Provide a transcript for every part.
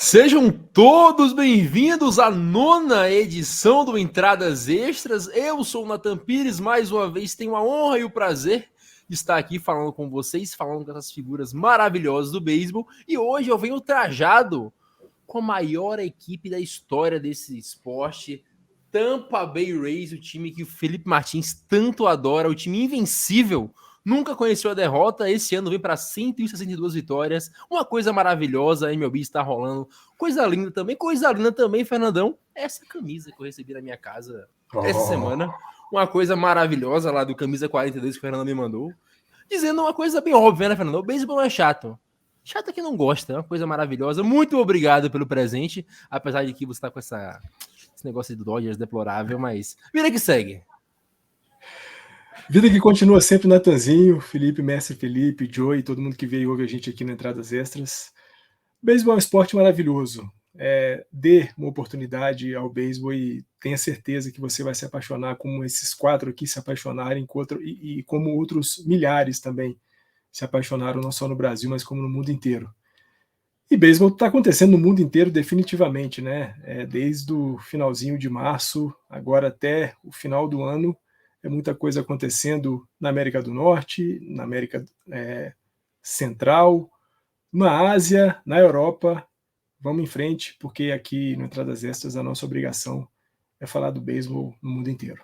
Sejam todos bem-vindos à nona edição do Entradas Extras. Eu sou o Nathan Pires, mais uma vez tenho a honra e o prazer de estar aqui falando com vocês, falando com essas figuras maravilhosas do beisebol. E hoje eu venho trajado com a maior equipe da história desse esporte, Tampa Bay Rays, o time que o Felipe Martins tanto adora, o time invencível. Nunca conheceu a derrota, esse ano vem para 162 vitórias, uma coisa maravilhosa, a MLB está rolando, coisa linda também, Fernandão, essa camisa que eu recebi na minha casa essa semana, uma coisa maravilhosa lá do camisa 42 que o Fernando me mandou, dizendo uma coisa bem óbvia, né, Fernando? O beisebol não é chato. Chato é quem não gosta, é uma coisa maravilhosa. Muito obrigado pelo presente, apesar de que você tá com esse negócio do Dodgers deplorável, mas vida que segue. Vida que continua sempre, Natanzinho, Felipe, Mestre Felipe, Joey, todo mundo que veio e ouve a gente aqui no Entradas Extras. Beisebol é um esporte maravilhoso. Dê uma oportunidade ao beisebol e tenha certeza que você vai se apaixonar como esses quatro aqui se apaixonarem e como outros milhares também se apaixonaram, não só no Brasil, mas como no mundo inteiro. E beisebol está acontecendo no mundo inteiro definitivamente, né? Desde o finalzinho de março, agora até o final do ano, é muita coisa acontecendo na América do Norte, na América Central, na Ásia, na Europa. Vamos em frente, porque aqui no Entradas Extras a nossa obrigação é falar do beisebol no mundo inteiro.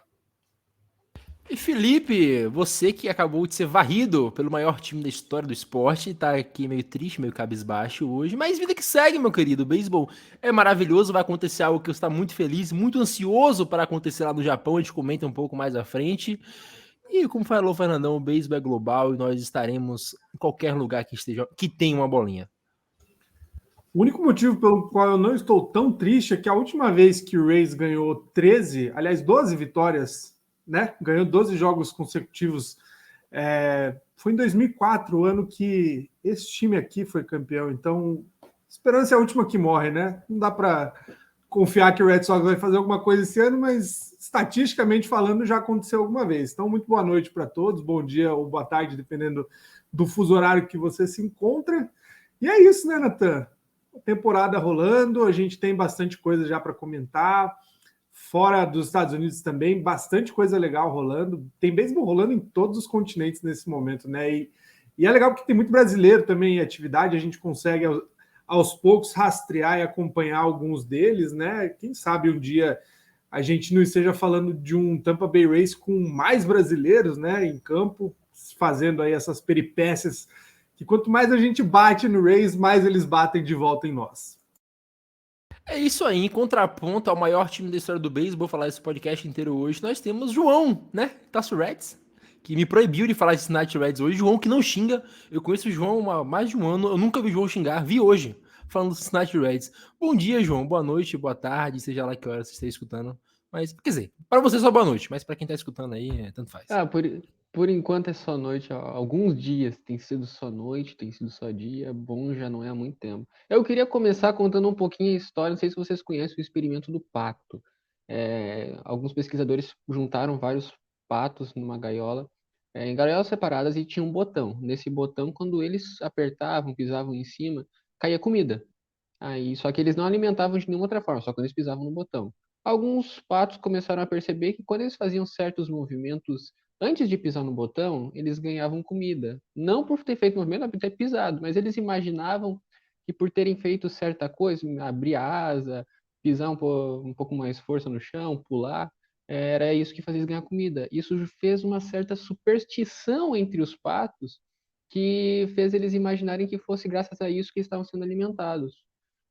E Felipe, você que acabou de ser varrido pelo maior time da história do esporte, tá aqui meio triste, meio cabisbaixo hoje, mas vida que segue, meu querido. O beisebol é maravilhoso, vai acontecer algo que eu estou muito feliz, muito ansioso para acontecer lá no Japão, a gente comenta um pouco mais à frente. E como falou o Fernandão, o beisebol é global e nós estaremos em qualquer lugar que esteja, que tenha uma bolinha. O único motivo pelo qual eu não estou tão triste é que a última vez que o Rays ganhou 12 vitórias, né? Ganhou 12 jogos consecutivos, foi em 2004, o ano que esse time aqui foi campeão. Então, esperança é a última que morre, né? Não dá para confiar que o Red Sox vai fazer alguma coisa esse ano, mas estatisticamente falando já aconteceu alguma vez. Então, muito boa noite para todos, bom dia ou boa tarde, dependendo do fuso horário que você se encontra. E é isso, né, Nathan? Temporada rolando, a gente tem bastante coisa já para comentar. Fora dos Estados Unidos também, bastante coisa legal rolando. Tem beisebol rolando em todos os continentes nesse momento, né? E é legal porque tem muito brasileiro também em atividade, a gente consegue aos poucos rastrear e acompanhar alguns deles, né? Quem sabe um dia a gente não esteja falando de um Tampa Bay Rays com mais brasileiros, né, em campo, fazendo aí essas peripécias que quanto mais a gente bate no Rays, mais eles batem de volta em nós. É isso aí, em contraponto ao maior time da história do beisebol, vou falar esse podcast inteiro hoje, nós temos João, né, Tasso Reds, que me proibiu de falar esse Cincinnati Reds hoje. João que não xinga, eu conheço o João há mais de um ano, eu nunca vi o João xingar, vi hoje, falando do Cincinnati Reds. Bom dia, João, boa noite, boa tarde, seja lá que hora você esteja escutando. Mas, quer dizer, para você só boa noite, mas para quem tá escutando aí, tanto faz. Por enquanto é só noite. Alguns dias tem sido só noite, tem sido só dia. Bom, já não é há muito tempo. Eu queria começar contando um pouquinho a história. Não sei se vocês conhecem o experimento do pato. Alguns pesquisadores juntaram vários patos numa gaiola, em gaiolas separadas, e tinha um botão. Nesse botão, quando eles apertavam, pisavam em cima, caía comida. Aí, só que eles não alimentavam de nenhuma outra forma, só quando eles pisavam no botão. Alguns patos começaram a perceber que quando eles faziam certos movimentos antes de pisar no botão, eles ganhavam comida. Não por ter feito movimento, por ter pisado, mas eles imaginavam que por terem feito certa coisa, abrir a asa, pisar um pouco mais força no chão, pular, era isso que fazia eles ganhar comida. Isso fez uma certa superstição entre os patos que fez eles imaginarem que fosse graças a isso que estavam sendo alimentados.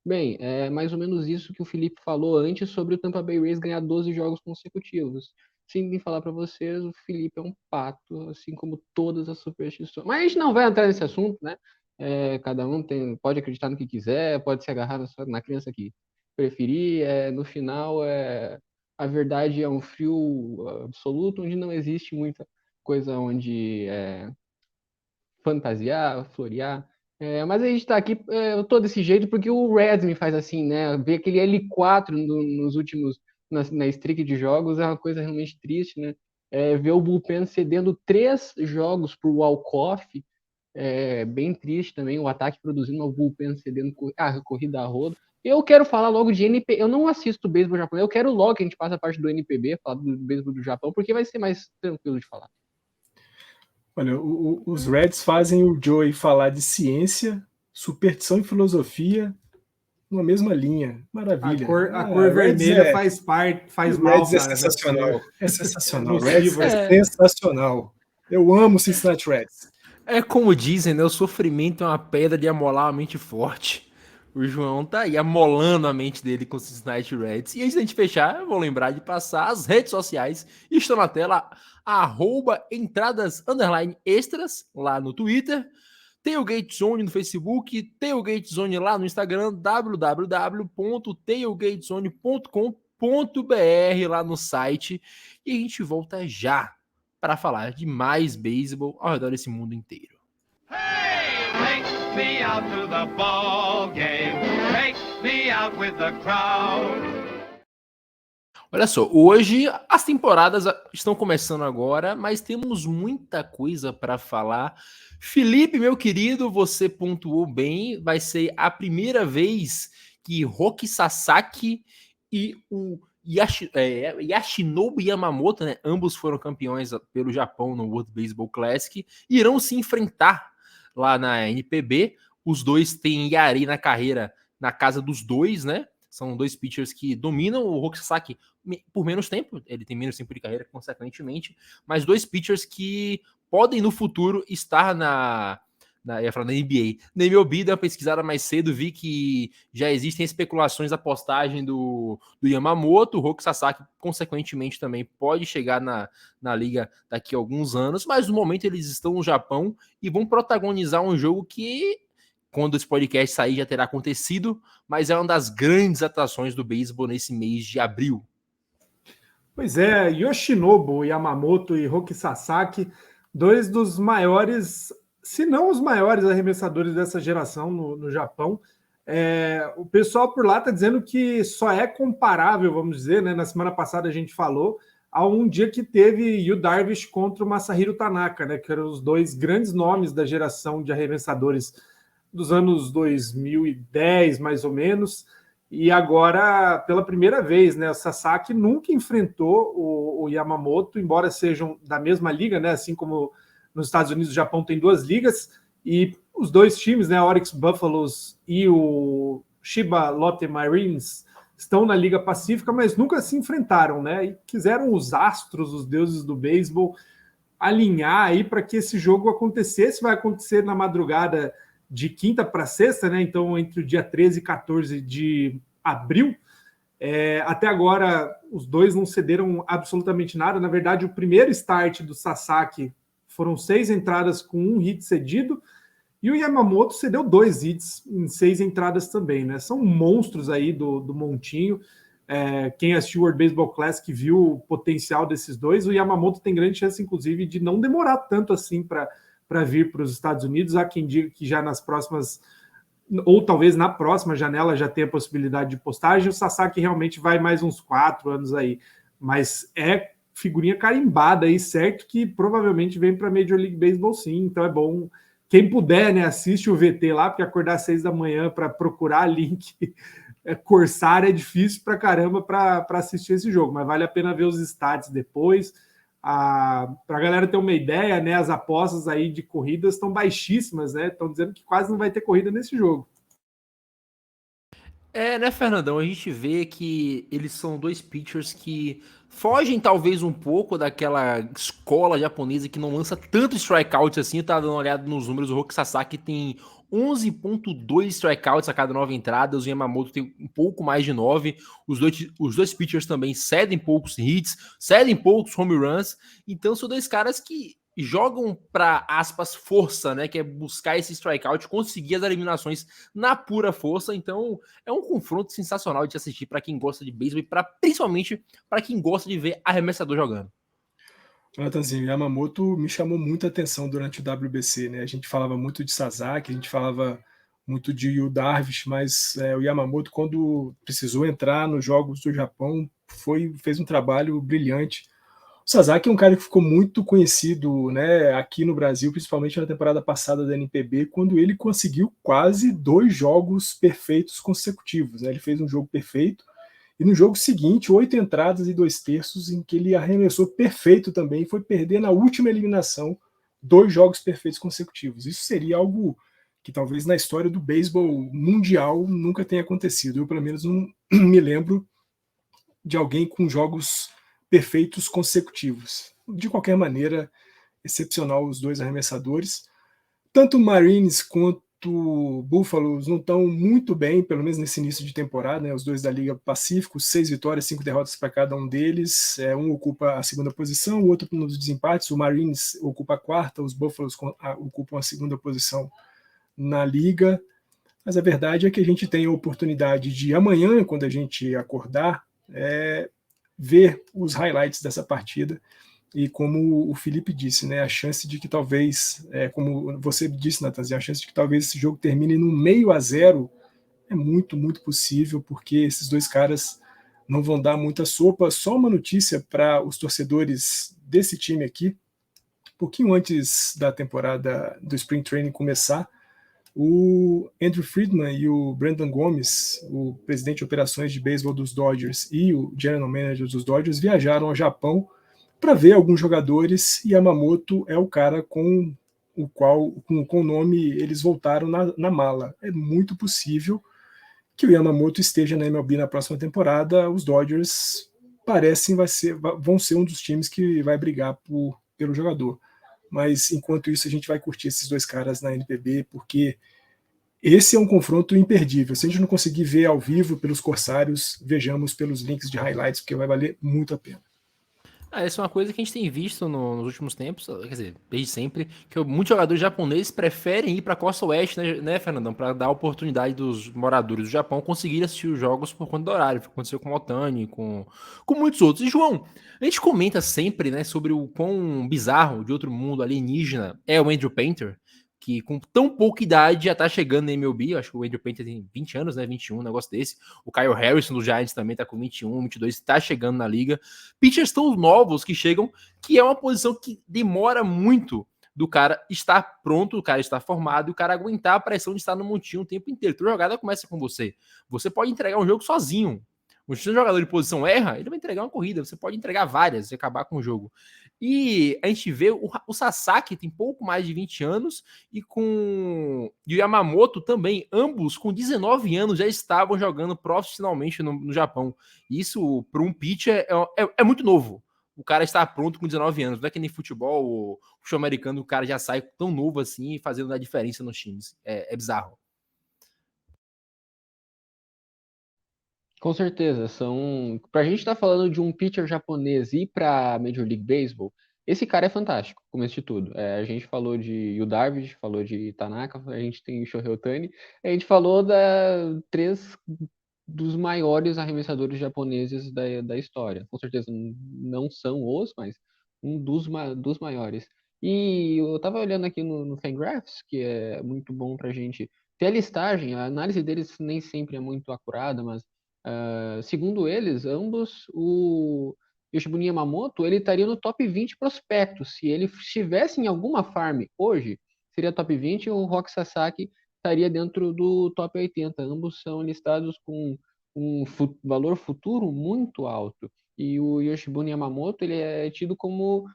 Bem, é mais ou menos isso que o Felipe falou antes sobre o Tampa Bay Rays ganhar 12 jogos consecutivos. Sem me falar para vocês, o Felipe é um pato, assim como todas as superstições. Mas a gente não vai entrar nesse assunto, né? Cada um pode acreditar no que quiser, pode se agarrar na criança que preferir. No final, a verdade é um frio absoluto, onde não existe muita coisa onde fantasiar, florear. Mas a gente tá aqui, eu tô desse jeito porque o Reds me faz assim, né? Ver aquele L4 nos últimos, na streak de jogos é uma coisa realmente triste, né? Ver o bullpen cedendo 3 jogos pro walk-off é bem triste também. O ataque produzindo, o bullpen cedendo corrida a rodo. Eu quero falar logo de NPB. Eu não assisto beisebol japonês. Eu quero logo que a gente passe a parte do NPB, falar do beisebol do Japão, porque vai ser mais tranquilo de falar. Olha, os Reds fazem o Joey falar de ciência, superstição e filosofia numa mesma linha. Maravilha. A cor vermelha faz mal, Reds cara. É sensacional. É sensacional. É Reds é sensacional. Eu amo o Cincinnati Reds. É como dizem, né? O sofrimento é uma pedra de amolar a mente forte. O João tá aí amolando a mente dele com o Cincinnati Reds. E antes da gente fechar, eu vou lembrar de passar as redes sociais. Estão na tela, @entradas_extras lá no Twitter. Tailgate Zone no Facebook, Tailgate Zone lá no Instagram, www.tailgatezone.com.br lá no site. E a gente volta já para falar de mais beisebol ao redor desse mundo inteiro. Hey, take me out to the ball game. Take me out with the crowd. Olha só, hoje as temporadas estão começando agora, mas temos muita coisa para falar. Felipe, meu querido, você pontuou bem. Vai ser a primeira vez que Roki Sasaki e o Yoshinobu Yamamoto, né, ambos foram campeões pelo Japão no World Baseball Classic, irão se enfrentar lá na NPB. Os dois têm Yari na carreira na casa dos dois, né? São dois pitchers que dominam. O Roki Sasaki por menos tempo, ele tem menos tempo de carreira, consequentemente, mas dois pitchers que podem no futuro estar na NBA. Na MLB, dei uma pesquisada mais cedo, vi que já existem especulações da postagem do Yamamoto. O Roki Sasaki, consequentemente, também pode chegar na liga daqui a alguns anos, mas no momento eles estão no Japão e vão protagonizar um jogo que, quando esse podcast sair, já terá acontecido, mas é uma das grandes atrações do beisebol nesse mês de abril. Pois é, Yoshinobu Yamamoto e Roki Sasaki, dois dos maiores, se não os maiores arremessadores dessa geração no Japão. O pessoal por lá está dizendo que só é comparável, vamos dizer, né? Na semana passada a gente falou, a um dia que teve Yu Darvish contra o Masahiro Tanaka, né? Que eram os dois grandes nomes da geração de arremessadores dos anos 2010, mais ou menos. E agora, pela primeira vez, né, o Sasaki nunca enfrentou o Yamamoto, embora sejam da mesma liga, né, assim como nos Estados Unidos e Japão tem duas ligas, e os dois times, né, Oryx Buffaloes e o Chiba Lotte Marines, estão na Liga Pacífica, mas nunca se enfrentaram, né, e quiseram os astros, os deuses do beisebol, alinhar aí para que esse jogo acontecesse. Vai acontecer na madrugada de quinta para sexta, né? Então, entre o dia 13 e 14 de abril. Até agora, os dois não cederam absolutamente nada. Na verdade, o primeiro start do Sasaki foram 6 entradas com 1 hit cedido, e o Yamamoto cedeu 2 hits em 6 entradas também, né? São monstros aí do montinho. Quem assistiu o World Baseball Classic viu o potencial desses dois. O Yamamoto tem grande chance, inclusive, de não demorar tanto assim para vir para os Estados Unidos. Há quem diga que já nas próximas, ou talvez na próxima janela, já tem a possibilidade de postagem. O Sasaki realmente vai mais uns 4 anos aí, mas é figurinha carimbada aí, certo, que provavelmente vem para a Major League Baseball sim. Então é bom, quem puder, né, assiste o VT lá, porque acordar às 6 da manhã para procurar link Corsair é difícil pra caramba para assistir esse jogo, mas vale a pena ver os stats depois. Para a galera ter uma ideia, né, as apostas aí de corridas estão baixíssimas, né? Estão dizendo que quase não vai ter corrida nesse jogo. Né, Fernandão? A gente vê que eles são dois pitchers que fogem talvez um pouco daquela escola japonesa que não lança tanto strikeout assim. Eu tava dando uma olhada nos números, o Roki Sasaki tem 11.2 strikeouts a cada 9 entradas, o Yamamoto tem um pouco mais de 9. Os dois pitchers também cedem poucos hits, cedem poucos home runs. Então são dois caras que jogam para, aspas, força, né? Que é buscar esse strikeout, conseguir as eliminações na pura força. Então é um confronto sensacional de assistir para quem gosta de beisebol e principalmente para quem gosta de ver arremessador jogando. Natanzinho, Yamamoto me chamou muita atenção durante o WBC, né? A gente falava muito de Sasaki, a gente falava muito de Yu Darvish, mas o Yamamoto, quando precisou entrar nos Jogos do Japão, fez um trabalho brilhante. O Sasaki é um cara que ficou muito conhecido, né, aqui no Brasil, principalmente na temporada passada da NPB, quando ele conseguiu quase 2 jogos perfeitos consecutivos, né? Ele fez um jogo perfeito e no jogo seguinte, 8 entradas e 2/3 em que ele arremessou perfeito também, foi perder na última eliminação 2 jogos perfeitos consecutivos. Isso seria algo que talvez na história do beisebol mundial nunca tenha acontecido. Eu, pelo menos, não me lembro de alguém com jogos perfeitos consecutivos. De qualquer maneira, excepcional os dois arremessadores. Tanto Marines quanto Buffaloes não estão muito bem, pelo menos nesse início de temporada, né? Os dois da Liga Pacífico, 6 vitórias, 5 derrotas para cada um deles. Um ocupa a segunda posição, o outro nos desempates. O Marines ocupa a quarta, os Buffaloes ocupam a segunda posição na Liga. Mas a verdade é que a gente tem a oportunidade de amanhã, quando a gente acordar, ver os highlights dessa partida. E como o Felipe disse, né, a chance de que talvez, como você disse, Natanzinho, a chance de que talvez esse jogo termine no 0-0 é muito, muito possível, porque esses dois caras não vão dar muita sopa. Só uma notícia para os torcedores desse time aqui: um pouquinho antes da temporada do Spring Training começar, o Andrew Friedman e o Brandon Gomes, o presidente de operações de beisebol dos Dodgers e o general manager dos Dodgers, viajaram ao Japão para ver alguns jogadores, e Yamamoto é o cara com o nome eles voltaram na mala. É muito possível que o Yamamoto esteja na MLB na próxima temporada. Os Dodgers vão ser um dos times que vai brigar pelo jogador. Mas enquanto isso a gente vai curtir esses dois caras na NPB, porque esse é um confronto imperdível. Se a gente não conseguir ver ao vivo pelos Corsários, vejamos pelos links de highlights, porque vai valer muito a pena. Essa é uma coisa que a gente tem visto nos últimos tempos, quer dizer, desde sempre, que muitos jogadores japoneses preferem ir para a costa oeste, né, Fernandão, para dar a oportunidade dos moradores do Japão conseguirem assistir os jogos por conta do horário. Aconteceu com o Otani, com muitos outros. E, João, a gente comenta sempre, né, sobre o quão bizarro de outro mundo alienígena é o Andrew Painter, que com tão pouca idade já tá chegando na MLB. Eu acho que o Andrew Painter tem 20 anos, né? 21, um negócio desse. O Kyle Harrison do Giants também tá com 21, 22, tá chegando na liga. Pitchers tão novos que chegam, que é uma posição que demora muito do cara estar pronto, do cara estar formado, e o cara aguentar a pressão de estar no montinho o tempo inteiro. Toda jogada começa com você. Você pode entregar um jogo sozinho. Se o jogador de posição erra, ele vai entregar uma corrida. Você pode entregar várias e acabar com o jogo. E a gente vê o Sasaki tem pouco mais de 20 anos e o Yamamoto também, ambos com 19 anos já estavam jogando profissionalmente no Japão. Isso, para um pitcher, é muito novo. O cara está pronto com 19 anos. Não é que nem futebol, o futebol americano, o cara já sai tão novo assim, fazendo a diferença nos times. É bizarro. Com certeza, pra gente estar falando de um pitcher japonês ir pra Major League Baseball, esse cara é fantástico, começo de tudo. A gente falou de Yu Darvish, falou de Tanaka, a gente tem Shohei Ohtani, a gente falou três dos maiores arremessadores japoneses da história. Com certeza não são mas um dos maiores. E eu tava olhando aqui no Fangraphs, que é muito bom pra gente ter a listagem, a análise deles nem sempre é muito acurada, mas segundo eles, ambos, o Yoshibuni Yamamoto, ele estaria no top 20 prospectos. Se ele estivesse em alguma farm hoje, seria top 20, e o Roki Sasaki estaria dentro do top 80. Ambos são listados com um valor futuro muito alto. E o Yoshibuni Yamamoto, ele é tido como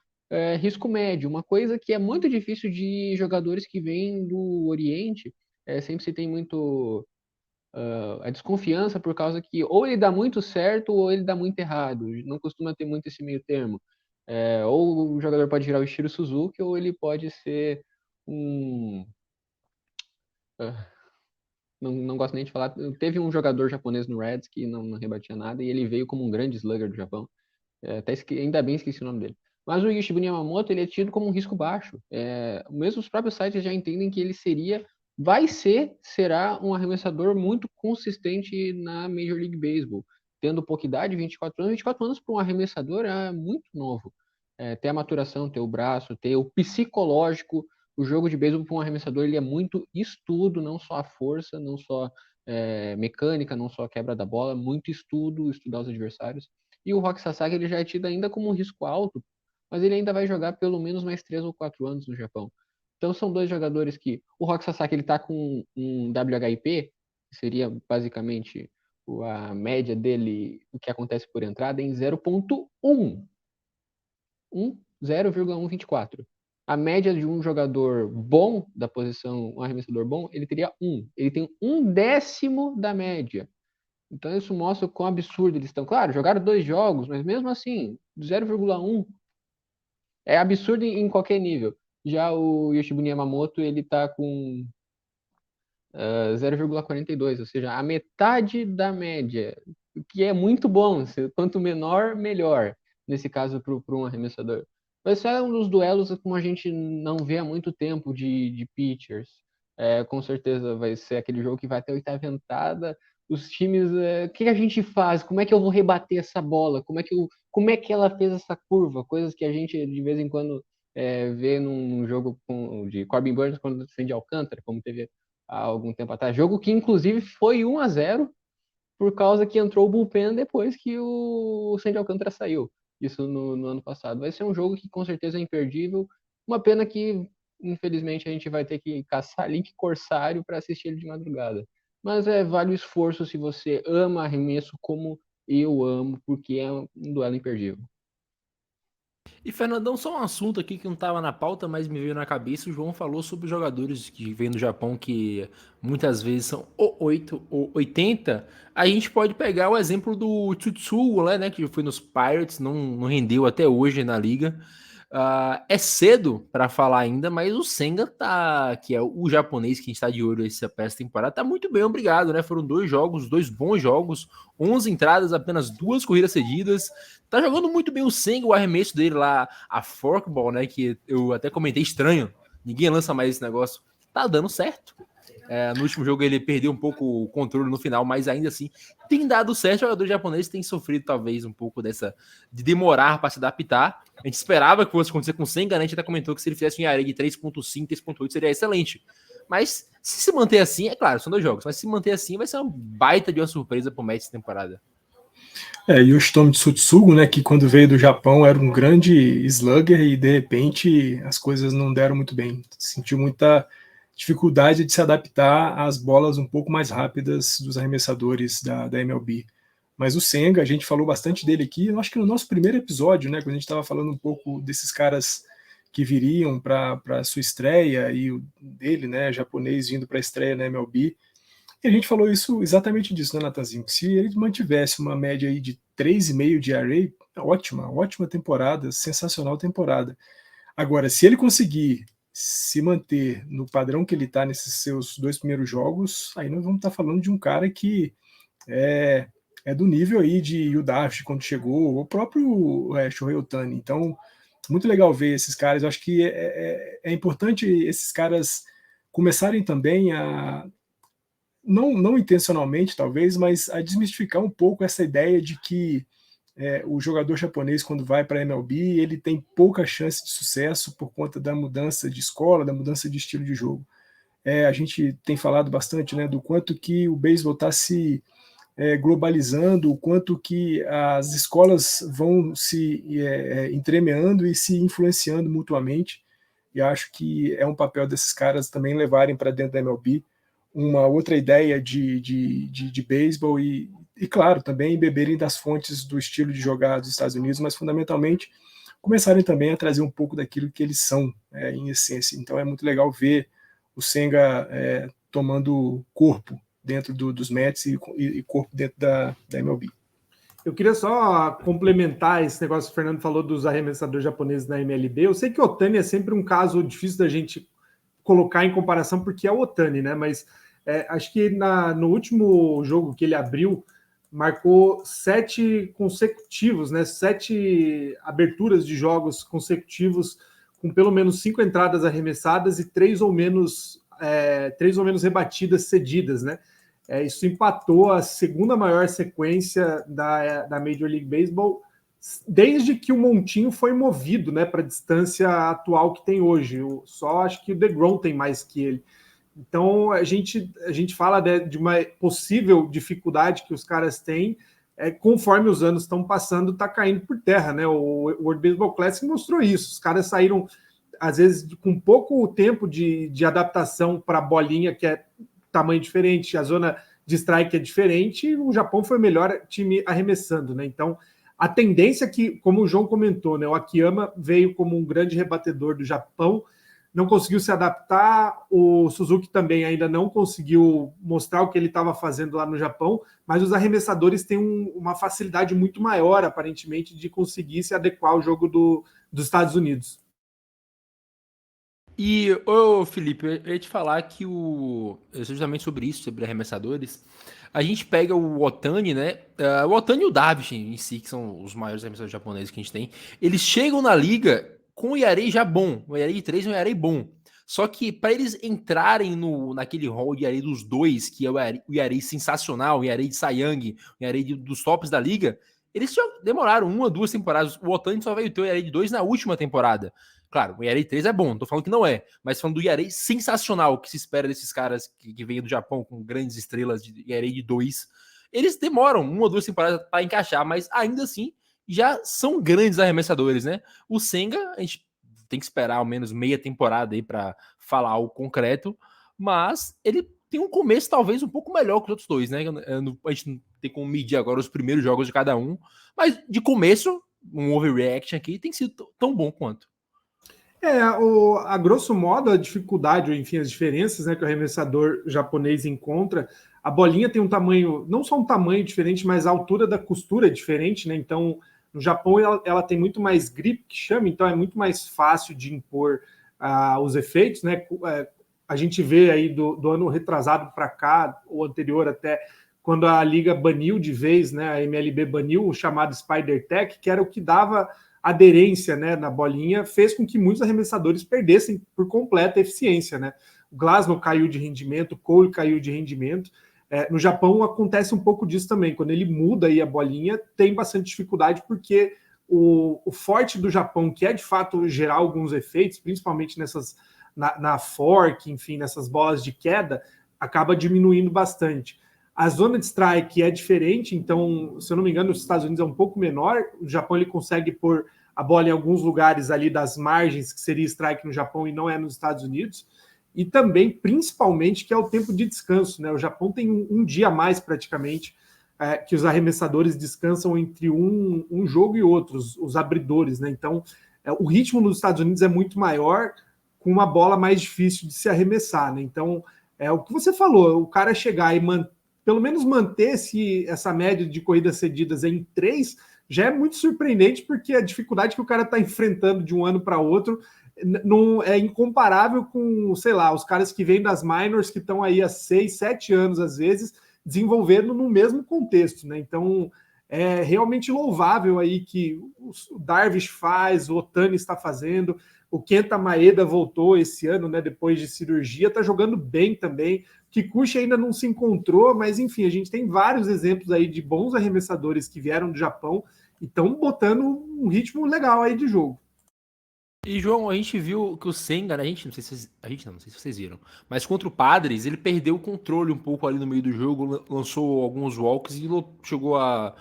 risco médio, uma coisa que é muito difícil de jogadores que vêm do Oriente. Sempre se tem muito a desconfiança por causa que ou ele dá muito certo ou ele dá muito errado. Não costuma ter muito esse meio termo. Ou o jogador pode virar o Ishiro Suzuki ou ele pode ser um... não gosto nem de falar. Teve um jogador japonês no Reds que não rebatia nada e ele veio como um grande slugger do Japão. Ainda bem esqueci o nome dele. Mas o Yoshibuni Yamamoto, ele é tido como um risco baixo. Mesmo os próprios sites já entendem que ele será um arremessador muito consistente na Major League Baseball. Tendo pouca idade, 24 anos. 24 anos para um arremessador é muito novo. Ter a maturação, ter o braço, ter o psicológico. O jogo de beisebol para um arremessador ele é muito estudo, não só a força, não só mecânica, não só a quebra da bola, muito estudo, estudar os adversários. E o Roki Sasaki ele já é tido ainda como um risco alto mas ele ainda vai jogar pelo menos mais 3 ou 4 anos no Japão. Então são dois jogadores que... O Roque Sasaki, ele tá com um WHIP, que seria basicamente a média dele, o que acontece por entrada, em 0.1. 0,124. A média de um jogador bom da posição, um arremessador bom, ele teria 1. Ele tem 1/10 da média. Então isso mostra o quão absurdo eles estão. Claro, jogaram 2 jogos, mas mesmo assim, 0,1 é absurdo em qualquer nível. Já o Yoshibune Yamamoto, ele tá com 0,42, ou seja, a metade da média, o que é muito bom. Quanto menor, melhor, nesse caso, para um arremessador. Mas é um dos duelos como a gente não vê há muito tempo de pitchers. Com certeza vai ser aquele jogo que vai até a 8ª entrada. Os times, o que a gente faz? Como é que eu vou rebater essa bola? Como é que ela fez essa curva? Coisas que a gente, de vez em quando, vê num jogo de Corbin Burns quando defende Alcântara, como teve há algum tempo atrás. Jogo que, inclusive, foi 1-0 por causa que entrou o bullpen depois que o Sandy Alcântara saiu. Isso no ano passado. Vai ser um jogo que, com certeza, é imperdível. Uma pena que, infelizmente, a gente vai ter que caçar link Corsário para assistir ele de madrugada. Mas vale o esforço se você ama arremesso como eu amo, porque é um duelo imperdível. E Fernandão, só um assunto aqui que não estava na pauta, mas me veio na cabeça. O João falou sobre os jogadores que vêm do Japão, que muitas vezes são ou 8 ou 80. A gente pode pegar o exemplo do Tsutsugo, né, que foi nos Pirates, não rendeu até hoje na liga. É cedo para falar ainda, mas o Senga tá, que é o japonês que a gente está de olho essa temporada, tá muito bem, obrigado, né? Foram 2 jogos, 2 bons jogos, 11 entradas, apenas 2 corridas cedidas. Tá jogando muito bem o Senga, o arremesso dele lá, a forkball, né? Que eu até comentei estranho. Ninguém lança mais esse negócio. Tá dando certo. No último jogo ele perdeu um pouco o controle no final, mas ainda assim tem dado certo. O jogador japonês tem sofrido talvez um pouco de demorar para se adaptar. A gente esperava que fosse acontecer com o Senga, né? A gente até comentou que se ele fizesse um ERA de 3.5, 3.8 seria excelente. Mas se manter assim, é claro, são 2 jogos, mas se manter assim vai ser uma baita de uma surpresa pro Mets essa temporada. Yoshitomi Tsutsugo, né, que quando veio do Japão era um grande slugger e de repente as coisas não deram muito bem. Sentiu muita dificuldade de se adaptar às bolas um pouco mais rápidas dos arremessadores da MLB. Mas o Senga, a gente falou bastante dele aqui, eu acho que no nosso primeiro episódio, né, quando a gente estava falando um pouco desses caras que viriam para a sua estreia e o dele, né, japonês vindo para a estreia na MLB. E a gente falou isso exatamente disso, né, Natanzinho? Se ele mantivesse uma média aí de 3,5 de ERA, ótima temporada, sensacional temporada. Agora, se ele conseguir se manter no padrão que ele está nesses seus 2 primeiros jogos, aí nós vamos estar falando de um cara que é do nível aí de Yu Darvish quando chegou, o próprio Shohei Ohtani. Então, muito legal ver esses caras. Eu acho que é importante esses caras começarem também a, não intencionalmente talvez, mas a desmistificar um pouco essa ideia de que o jogador japonês, quando vai para a MLB, ele tem pouca chance de sucesso por conta da mudança de escola, da mudança de estilo de jogo. A gente tem falado bastante, né, do quanto que o beisebol está se globalizando, o quanto que as escolas vão se entremeando e se influenciando mutuamente, e acho que é um papel desses caras também levarem para dentro da MLB uma outra ideia de beisebol e, claro, também beberem das fontes do estilo de jogar dos Estados Unidos, mas fundamentalmente começarem também a trazer um pouco daquilo que eles são, em essência. Então é muito legal ver o Senga tomando corpo dentro dos Mets e corpo dentro da MLB. Eu queria só complementar esse negócio que o Fernando falou dos arremessadores japoneses na MLB. Eu sei que o Ohtani é sempre um caso difícil da gente colocar em comparação, porque é o Ohtani, né? Mas acho que no último jogo que ele abriu, marcou 7 consecutivos, né? 7 aberturas de jogos consecutivos com pelo menos 5 entradas arremessadas e 3 ou menos rebatidas cedidas, né? Isso empatou a segunda maior sequência da Major League Baseball desde que o montinho foi movido, né, para a distância atual que tem hoje. Só acho que o DeGrom tem mais que ele. Então a gente fala de uma possível dificuldade que os caras têm conforme os anos estão passando, está caindo por terra, né? O World Baseball Classic mostrou isso. Os caras saíram, às vezes, com pouco tempo de adaptação para a bolinha, que é tamanho diferente, a zona de strike é diferente, e o Japão foi o melhor time arremessando, né? Então, a tendência que, como o João comentou, né? O Akiyama veio como um grande rebatedor do Japão, não conseguiu se adaptar, o Suzuki também ainda não conseguiu mostrar o que ele estava fazendo lá no Japão, mas os arremessadores têm uma facilidade muito maior, aparentemente, de conseguir se adequar ao jogo dos Estados Unidos. E, ô Felipe, eu ia te falar que justamente sobre isso, sobre arremessadores, a gente pega o Otani, né? O Otani e o Darvish em si, que são os maiores arremessadores japoneses que a gente tem, eles chegam na liga com o ERA já bom. O ERA de 3 é um ERA bom. Só que para eles entrarem naquele hall de ERA dos dois, que é o ERA sensacional, o ERA de Cy Young, o ERA dos tops da liga, eles já demoraram 1 ou 2 temporadas. O Otani só veio ter o ERA de 2 na última temporada. Claro, o ERA 3 é bom, não tô falando que não é, mas falando do ERA sensacional que se espera desses caras que vêm do Japão com grandes estrelas de ERA de 2, eles demoram 1 ou 2 temporadas para encaixar, mas ainda assim já são grandes arremessadores, né? O Senga, a gente tem que esperar ao menos meia temporada aí para falar o concreto, mas ele tem um começo talvez um pouco melhor que os outros dois, né? A gente não tem como medir agora os primeiros jogos de cada um, mas de começo, um overreaction aqui tem sido tão bom quanto. A grosso modo, a dificuldade, ou enfim, as diferenças, né, que o arremessador japonês encontra, a bolinha tem um tamanho, não só um tamanho diferente, mas a altura da costura é diferente, né? Então, no Japão, ela tem muito mais grip, que chama, então é muito mais fácil de impor os efeitos, né? A gente vê aí do ano retrasado para cá, ou anterior até, quando a liga baniu de vez, né? A MLB baniu o chamado Spider Tech, que era o que dava aderência, né, na bolinha, fez com que muitos arremessadores perdessem por completa eficiência, né? O Glasnow caiu de rendimento, o Cole caiu de rendimento. No Japão acontece um pouco disso também. Quando ele muda aí a bolinha, tem bastante dificuldade, porque o forte do Japão, que é de fato gerar alguns efeitos, principalmente na fork, enfim, nessas bolas de queda, acaba diminuindo bastante. A zona de strike é diferente, então, se eu não me engano, nos Estados Unidos é um pouco menor. O Japão ele consegue pôr a bola em alguns lugares ali das margens, que seria strike no Japão e não é nos Estados Unidos. E também, principalmente, que é o tempo de descanso, né? O Japão tem um dia a mais, praticamente, que os arremessadores descansam entre um jogo e outro, os abridores, né? Então, o ritmo nos Estados Unidos é muito maior, com uma bola mais difícil de se arremessar, né? Então, o que você falou, o cara chegar e pelo menos manter essa média de corridas cedidas em 3 já é muito surpreendente, porque a dificuldade que o cara está enfrentando de um ano para outro não é incomparável com, sei lá, os caras que vêm das minors, que estão aí há 6, 7 anos, às vezes, desenvolvendo no mesmo contexto, né? Então, é realmente louvável aí que o Darvish faz, o Otani está fazendo, o Kenta Maeda voltou esse ano, né, depois de cirurgia, está jogando bem também. Kikuchi ainda não se encontrou, mas enfim, a gente tem vários exemplos aí de bons arremessadores que vieram do Japão e estão botando um ritmo legal aí de jogo. E, João, a gente viu que o Senga, né, não sei se vocês viram, mas contra o Padres, ele perdeu o controle um pouco ali no meio do jogo, lançou alguns walks e chegou a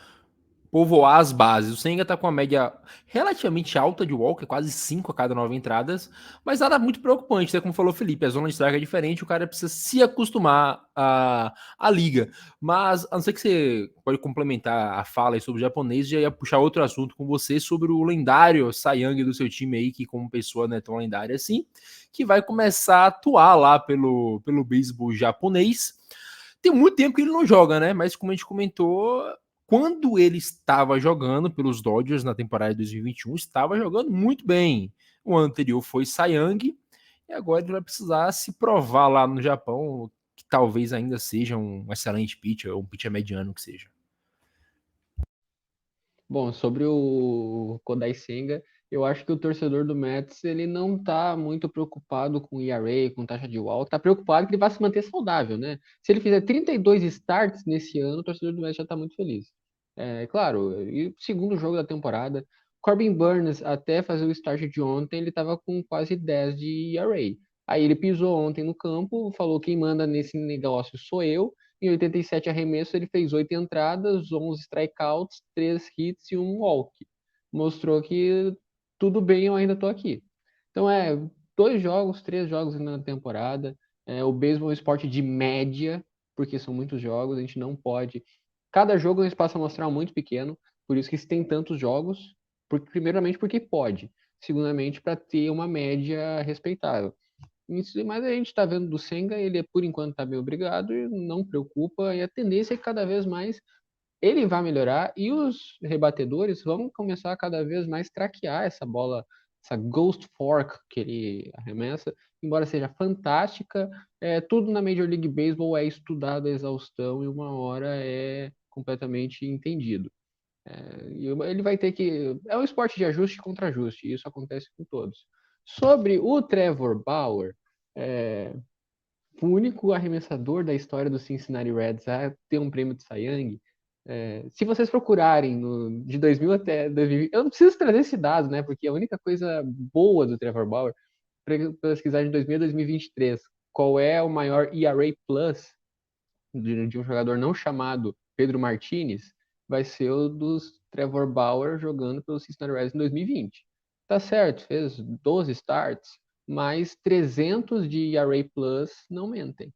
povoar as bases. O Senga tá com uma média relativamente alta de walk, quase 5 a cada 9 entradas, mas nada muito preocupante, né? Como falou o Felipe, a zona de strike é diferente, o cara precisa se acostumar à liga. Mas, a não ser que você pode complementar a fala aí sobre o japonês, já ia puxar outro assunto com você sobre o lendário Cy Young do seu time aí, que como pessoa não é tão lendária assim, que vai começar a atuar lá pelo beisebol japonês. Tem muito tempo que ele não joga, né? Mas como a gente comentou, quando ele estava jogando pelos Dodgers na temporada de 2021, estava jogando muito bem. O ano anterior foi Cy Young, e agora ele vai precisar se provar lá no Japão, que talvez ainda seja um excelente pitcher, ou um pitcher mediano que seja. Bom, sobre o Kodai Senga, eu acho que o torcedor do Mets, ele não tá muito preocupado com ERA, com taxa de walk, tá preocupado que ele vai se manter saudável, né? Se ele fizer 32 starts nesse ano, o torcedor do Mets já tá muito feliz. Claro, e o segundo jogo da temporada, Corbin Burnes, até fazer o start de ontem, ele tava com quase 10 de ERA. Aí ele pisou ontem no campo, falou: quem manda nesse negócio sou eu, Em 87 arremessos, ele fez 8 entradas, 11 strikeouts, 3 hits e 1 walk. Mostrou que tudo bem, eu ainda estou aqui. Então, 2 jogos, 3 jogos ainda na temporada. O beisebol é um esporte de média, porque são muitos jogos, a gente não pode... Cada jogo é um espaço amostral muito pequeno, por isso que se tem tantos jogos, primeiramente porque pode, segundamente para ter uma média respeitável. Mas a gente está vendo do Senga, ele por enquanto está bem obrigado e não preocupa, e a tendência é que cada vez mais ele vai melhorar e os rebatedores vão começar a cada vez mais traquear essa bola, essa ghost fork que ele arremessa, embora seja fantástica, tudo na Major League Baseball é estudado à exaustão e uma hora é completamente entendido. E ele vai ter que... É um esporte de ajuste contra ajuste, e isso acontece com todos. Sobre o Trevor Bauer, o único arremessador da história do Cincinnati Reds a ter um prêmio de Cy Young, se vocês procurarem de 2000 até 2020, eu não preciso trazer esse dado, né? Porque a única coisa boa do Trevor Bauer, para pesquisar de 2000 a 2023, qual é o maior ERA Plus de um jogador não chamado Pedro Martinez, vai ser o dos Trevor Bauer jogando pelo Cincinnati Reds em 2020. Tá certo, fez 12 starts, mas 300 de ERA Plus não mentem.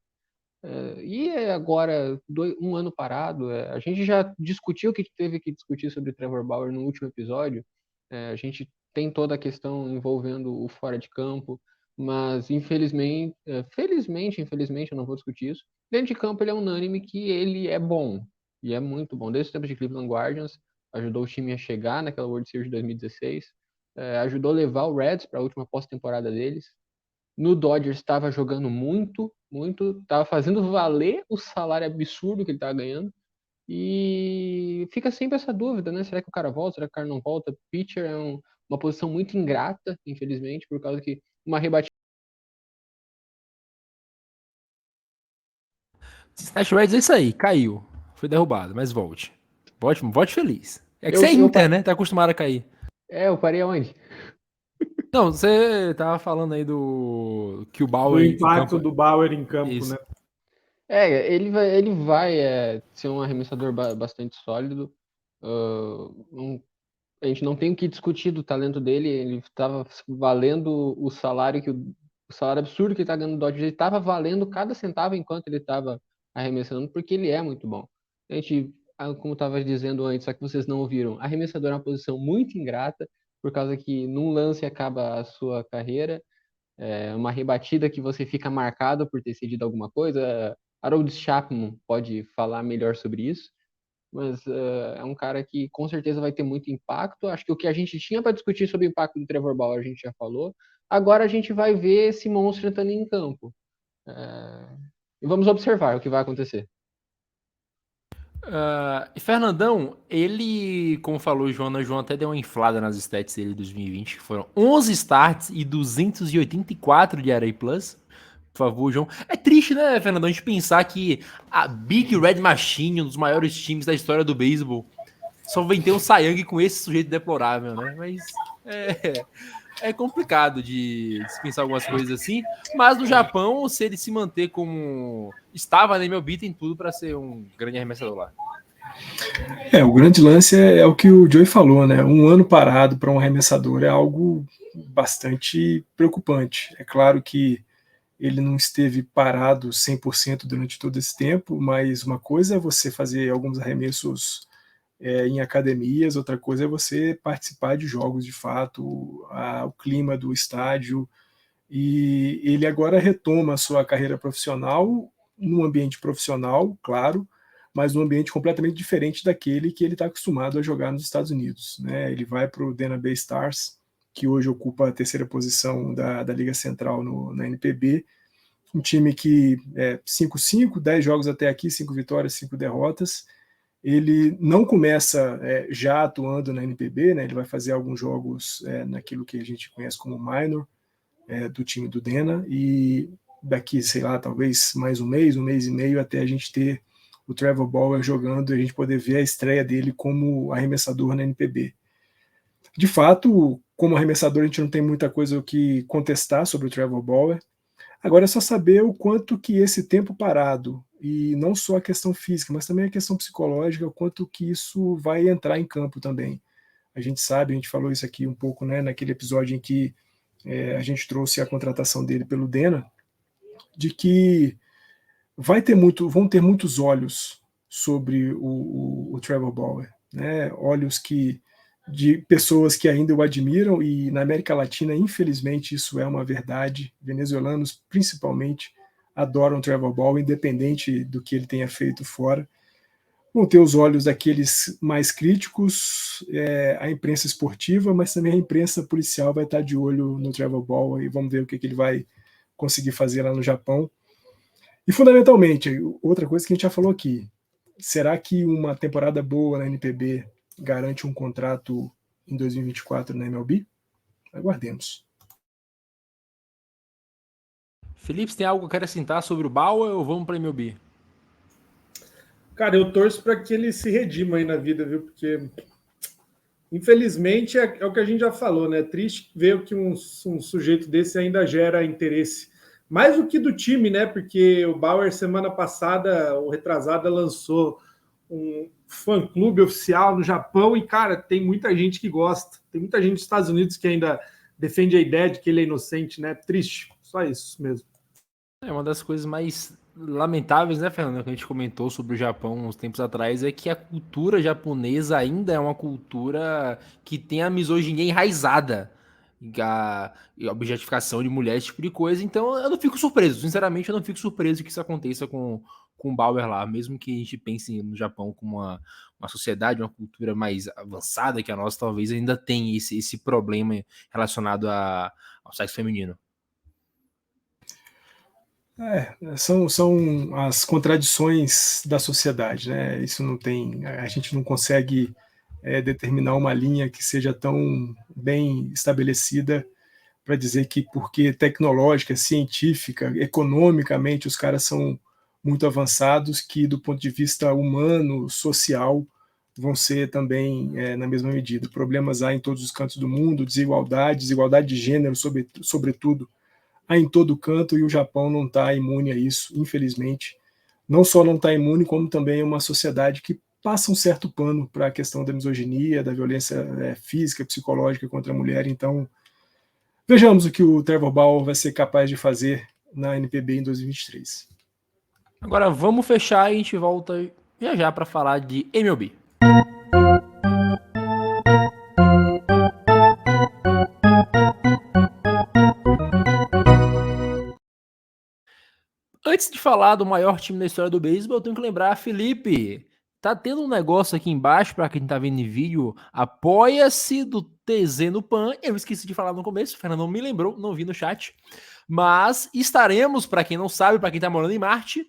E agora, um ano parado, a gente já discutiu o que teve que discutir sobre Trevor Bauer no último episódio. A gente tem toda a questão envolvendo o fora de campo, mas infelizmente, infelizmente, eu não vou discutir isso. Dentro de campo ele é unânime que ele é bom, e é muito bom. Desde o tempo de Cleveland Guardians, ajudou o time a chegar naquela World Series de 2016, ajudou a levar o Reds para a última pós-temporada deles. No Dodgers estava jogando muito, estava fazendo valer o salário absurdo que ele estava ganhando. E fica sempre essa dúvida, né? Será que o cara volta? Será que o cara não volta? Pitcher é uma posição muito ingrata, infelizmente, por causa que uma rebatida. Cincinnati Reds é isso aí, caiu. Foi derrubado, mas volte. Volte feliz. É que Eu- você é eu Inter, pa- né? Tá acostumado a cair. eu parei aonde? Não, você tava falando aí do que o Do Bauer em impacto campo. do Bauer em campo, Isso. né? Ele vai ser um arremessador bastante sólido. A gente não tem o que discutir do talento dele. Ele estava valendo o salário o salário absurdo que ele está ganhando no Dodgers. Ele estava valendo cada centavo enquanto ele estava arremessando, porque ele é muito bom. A gente, como estava dizendo antes, só que vocês não ouviram, arremessador é uma posição muito ingrata, por causa que num lance acaba a sua carreira. Uma rebatida que você fica marcado por ter cedido alguma coisa. Harold Chapman pode falar melhor sobre isso, mas é um cara que com certeza vai ter muito impacto. Acho que o que a gente tinha para discutir sobre o impacto do Trevor Bauer a gente já falou. Agora a gente vai ver esse monstro entrando em campo. E vamos observar o que vai acontecer. E Fernandão, ele, como falou o João até deu uma inflada nas stats dele de 2020, que foram 11 starts e 284 de ERA Plus. Por favor, João. É triste, né, Fernandão, a gente pensar que a Big Red Machine, um dos maiores times da história do beisebol, só vem ter um Cy Young com esse sujeito deplorável, né? Mas é complicado de pensar algumas coisas assim. Mas no Japão, se ele se manter como estava na MLB, tem tudo para ser um grande arremessador lá. O grande lance é o que o Joey falou, né? Um ano parado para um arremessador é algo bastante preocupante. É claro que ele não esteve parado 100% durante todo esse tempo, mas uma coisa é você fazer alguns arremessos em academias, outra coisa é você participar de jogos de fato, o clima do estádio, e ele agora retoma a sua carreira profissional num ambiente profissional, claro, mas num ambiente completamente diferente daquele que ele está acostumado a jogar nos Estados Unidos, né? Ele vai para o Dana Bay Stars, que hoje ocupa a terceira posição da Liga Central na NPB, um time que 5-5, 10 jogos até aqui, 5 vitórias, 5 derrotas. Ele não começa já atuando na NPB, né? Ele vai fazer alguns jogos naquilo que a gente conhece como minor, do time do Dena, e daqui, sei lá, talvez mais um mês e meio, até a gente ter o Trevor Bauer jogando e a gente poder ver a estreia dele como arremessador na NPB. De fato, como arremessador, a gente não tem muita coisa o que contestar sobre o Trevor Bauer. Agora é só saber o quanto que esse tempo parado, e não só a questão física, mas também a questão psicológica, o quanto que isso vai entrar em campo também. A gente sabe, a gente falou isso aqui um pouco, né, naquele episódio em que a gente trouxe a contratação dele pelo Dena, de que vão ter muitos olhos sobre o Trevor Bauer, né? Olhos de pessoas que ainda o admiram, e na América Latina, infelizmente, isso é uma verdade. Venezuelanos, principalmente, adoram o Trevor Bauer, independente do que ele tenha feito fora. Vão ter os olhos daqueles mais críticos, a imprensa esportiva, mas também a imprensa policial vai estar de olho no Trevor Bauer, e vamos ver o que ele vai conseguir fazer lá no Japão. E, fundamentalmente, outra coisa que a gente já falou aqui, será que uma temporada boa na NPB garante um contrato em 2024 na MLB? Aguardemos. Felipe, você tem algo que quer acrescentar sobre o Bauer ou vamos para a MLB? Cara, eu torço para que ele se redima aí na vida, viu? Porque, infelizmente, é o que a gente já falou, né? É triste ver que um sujeito desse ainda gera interesse. Mais do que do time, né? Porque o Bauer, semana passada, ou retrasada, lançou um fã-clube oficial no Japão e, cara, tem muita gente que gosta. Tem muita gente dos Estados Unidos que ainda defende a ideia de que ele é inocente, né? Triste. Só isso mesmo. É uma das coisas mais lamentáveis, né, Fernando, que a gente comentou sobre o Japão uns tempos atrás, é que a cultura japonesa ainda é uma cultura que tem a misoginia enraizada, a objetificação de mulheres, esse tipo de coisa. Então eu não fico surpreso, sinceramente eu não fico surpreso que isso aconteça com o Bauer lá, mesmo que a gente pense no Japão como uma sociedade, uma cultura mais avançada que a nossa, talvez ainda tenha esse problema relacionado ao sexo feminino. São as contradições da sociedade, né? Isso não tem, a gente não consegue determinar uma linha que seja tão bem estabelecida para dizer que porque tecnológica, científica, economicamente os caras são muito avançados, que do ponto de vista humano, social, vão ser também na mesma medida. Problemas há em todos os cantos do mundo, desigualdade de gênero, sobretudo, há em todo canto, e o Japão não está imune a isso, infelizmente. Não só não está imune, como também é uma sociedade que passa um certo pano para a questão da misoginia, da violência física, psicológica contra a mulher. Então, vejamos o que o Trevor Bauer vai ser capaz de fazer na NPB em 2023. Agora vamos fechar e a gente volta já para falar de MLB. Antes de falar do maior time da história do beisebol, eu tenho que lembrar, Felipe, tá tendo um negócio aqui embaixo, para quem tá vendo em vídeo, apoia-se do TZ no PAN. Eu esqueci de falar no começo, o Fernando não me lembrou, não vi no chat. Mas estaremos, para quem não sabe, para quem tá morando em Marte,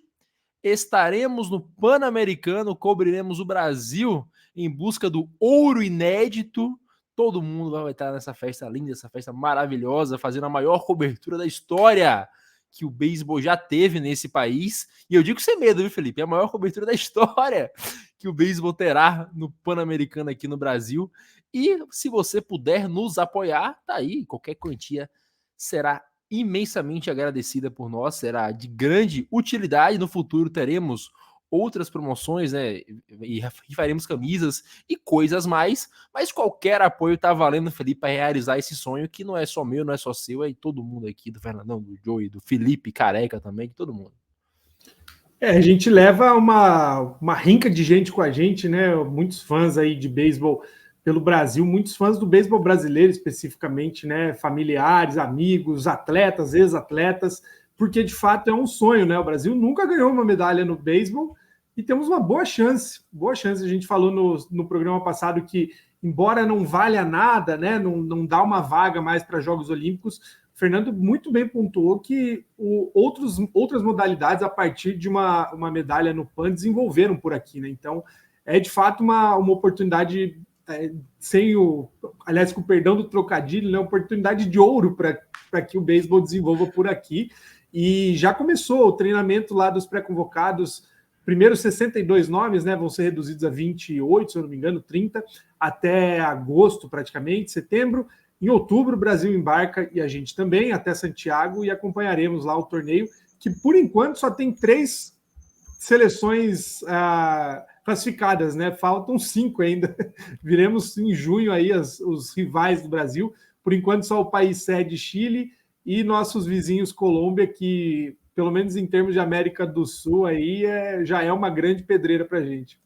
estaremos no Pan-Americano, cobriremos o Brasil em busca do ouro inédito. Todo mundo vai estar nessa festa linda, essa festa maravilhosa, fazendo a maior cobertura da história que o beisebol já teve nesse país. E eu digo sem medo, viu, Felipe? É a maior cobertura da história que o beisebol terá no Pan-Americano aqui no Brasil. E se você puder nos apoiar, tá aí, qualquer quantia será imensamente agradecida por nós, será de grande utilidade. No futuro teremos outras promoções, né, e faremos camisas e coisas mais, mas qualquer apoio tá valendo, Felipe, para realizar esse sonho, que não é só meu, não é só seu, é de todo mundo aqui, do Fernandão, do Joey, do Felipe Careca também, de todo mundo. A gente leva uma rinca de gente com a gente, né, muitos fãs aí de beisebol pelo Brasil, muitos fãs do beisebol brasileiro especificamente, né, familiares, amigos, atletas, ex-atletas, porque de fato é um sonho, né, o Brasil nunca ganhou uma medalha no beisebol e temos uma boa chance. A gente falou no programa passado que, embora não valha nada, né, não dá uma vaga mais para Jogos Olímpicos, o Fernando muito bem pontuou que outras modalidades, a partir de uma medalha no PAN, desenvolveram por aqui, né? Então, é de fato uma oportunidade, aliás, com o perdão do trocadilho, né, oportunidade de ouro para que o beisebol desenvolva por aqui. E já começou o treinamento lá dos pré-convocados. Primeiro 62 nomes, né, vão ser reduzidos a 28, se eu não me engano, 30, até agosto praticamente, setembro. Em outubro, o Brasil embarca, e a gente também, até Santiago, e acompanharemos lá o torneio, que por enquanto só tem 3 seleções classificadas, né? Faltam 5 ainda. Viremos em junho aí os rivais do Brasil. Por enquanto, só o país sede Chile e nossos vizinhos Colômbia, que, pelo menos em termos de América do Sul, aí já é uma grande pedreira para a gente.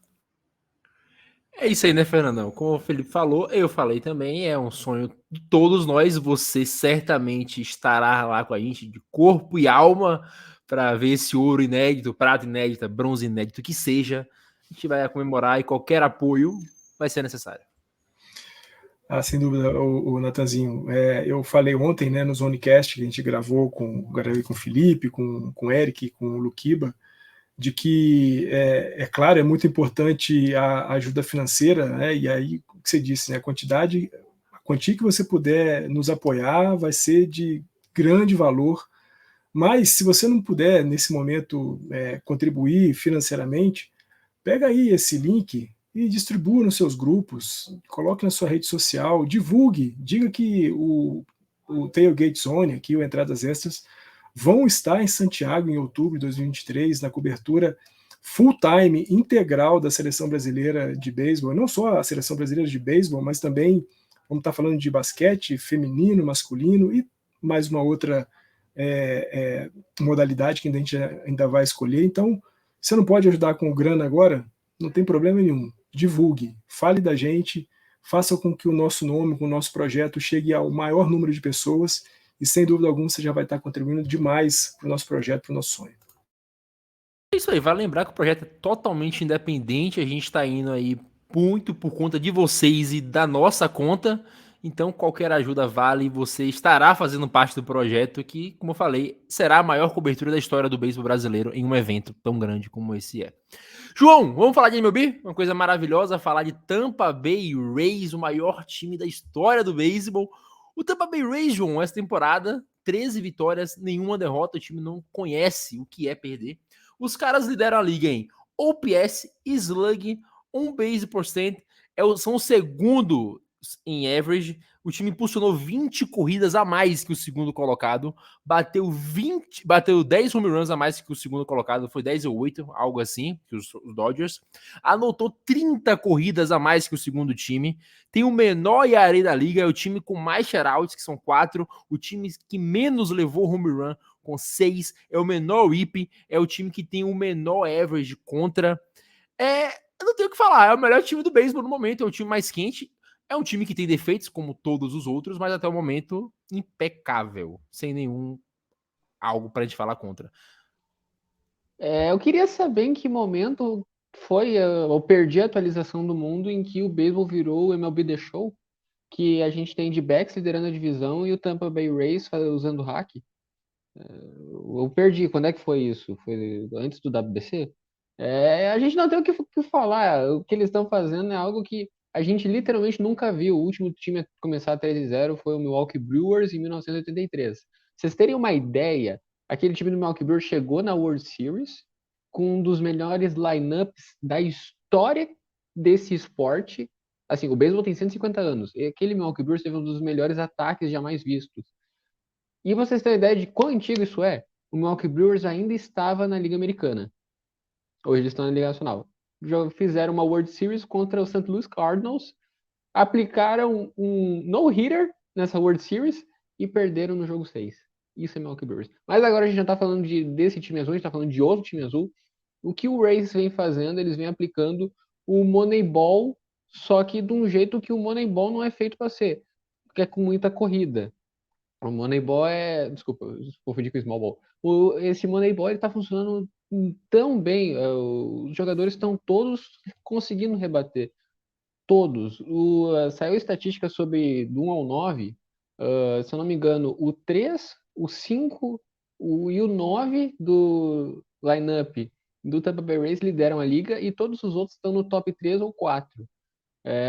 É isso aí, né, Fernandão? Como o Felipe falou, eu falei também, é um sonho de todos nós. Você certamente estará lá com a gente de corpo e alma para ver esse ouro inédito, prata inédita, bronze inédito, que seja. A gente vai comemorar e qualquer apoio vai ser necessário. Sem dúvida, o Natanzinho. Eu falei ontem, né, no Zonecast, que a gente gravei com o Felipe, com o Eric, com o Luquiba, de que, claro, é muito importante a ajuda financeira, né, e aí, o que você disse, né, a quantia que você puder nos apoiar vai ser de grande valor, mas se você não puder, nesse momento, contribuir financeiramente, pega aí esse link e distribua nos seus grupos, coloque na sua rede social, divulgue, diga que o Tailgate Zone, aqui o Entradas Extras, vão estar em Santiago em outubro de 2023, na cobertura full-time, integral da seleção brasileira de beisebol, não só a seleção brasileira de beisebol, mas também vamos estar falando de basquete feminino, masculino e mais uma outra modalidade que a gente ainda vai escolher. Então, você não pode ajudar com grana agora? Não tem problema nenhum. Divulgue, fale da gente, faça com que o nosso nome, com o nosso projeto chegue ao maior número de pessoas e, sem dúvida alguma, você já vai estar contribuindo demais para o nosso projeto, para o nosso sonho. É isso aí, vale lembrar que o projeto é totalmente independente, a gente está indo aí muito por conta de vocês e da nossa conta, então qualquer ajuda vale, você estará fazendo parte do projeto que, como eu falei, será a maior cobertura da história do beisebol brasileiro em um evento tão grande como esse é. João, vamos falar de MLB? Uma coisa maravilhosa, falar de Tampa Bay Rays, o maior time da história do beisebol. O Tampa Bay Rays, João, essa temporada, 13 vitórias, nenhuma derrota, o time não conhece o que é perder. Os caras lideram a liga em OPS, Slug, on-base percent, são o segundo em average. O time impulsionou 20 corridas a mais que o segundo colocado, bateu 10 home runs a mais que o segundo colocado, foi 10 ou 8, algo assim, que os Dodgers. Anotou 30 corridas a mais que o segundo time, tem o menor ERA da liga, é o time com mais shutouts, que são 4, o time que menos levou home run, com 6, é o menor whip, é o time que tem o menor average contra. Eu não tenho o que falar, é o melhor time do beisebol no momento, é o time mais quente, é um time que tem defeitos como todos os outros, mas até o momento impecável, sem nenhum algo pra gente falar contra. Eu queria saber em que momento eu perdi a atualização do mundo em que o beisebol virou o MLB The Show, que a gente tem D-backs liderando a divisão e o Tampa Bay Rays usando hack. Eu perdi. Quando é que foi isso? Foi antes do WBC? A gente não tem o que falar. O que eles estão fazendo é algo que a gente literalmente nunca viu. O último time a começar 13-0 foi o Milwaukee Brewers em 1983. Vocês terem uma ideia, aquele time do Milwaukee Brewers chegou na World Series com um dos melhores lineups da história desse esporte. Assim, o beisebol tem 150 anos. E aquele Milwaukee Brewers teve um dos melhores ataques jamais vistos. E vocês têm ideia de quão antigo isso é? O Milwaukee Brewers ainda estava na Liga Americana. Hoje eles estão na Liga Nacional. Já fizeram uma World Series contra o St. Louis Cardinals, aplicaram um no-hitter nessa World Series e perderam no jogo 6. Isso é Milwaukee Brewers. Mas agora a gente já está falando desse time azul, a gente está falando de outro time azul. O que o Rays vem fazendo, eles vêm aplicando o Moneyball, só que de um jeito que o Moneyball não é feito para ser, que é com muita corrida. O Moneyball desculpa, confundi com o Small Ball. Esse Moneyball ele tá funcionando tão bem. Os jogadores estão todos conseguindo rebater. Todos. Saiu estatística sobre do 1 ao 9. Se eu não me engano, o 3, o 5 e o 9 do lineup do Tampa Bay Rays lideram a liga e todos os outros estão no top 3 ou 4.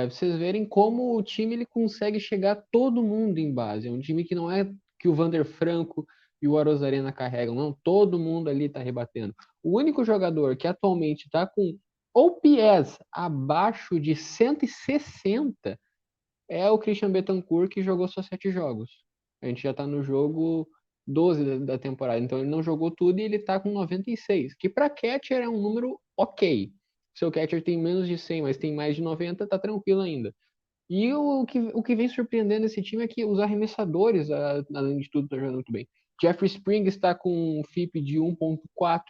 Vocês verem como o time ele consegue chegar todo mundo em base. É um time que não é que o Vander Franco e o Arozarena carregam, não. Todo mundo ali está rebatendo. O único jogador que atualmente está com OPS abaixo de 160 é o Christian Betancourt, que jogou só 7 jogos. A gente já tá no jogo 12 da temporada, então ele não jogou tudo e ele tá com 96, que para catcher é um número ok. Seu catcher tem menos de 100, mas tem mais de 90, tá tranquilo ainda. E o que vem surpreendendo esse time é que os arremessadores, além de tudo, estão jogando muito bem. Jeffrey Springs está com um FIP de 1.4,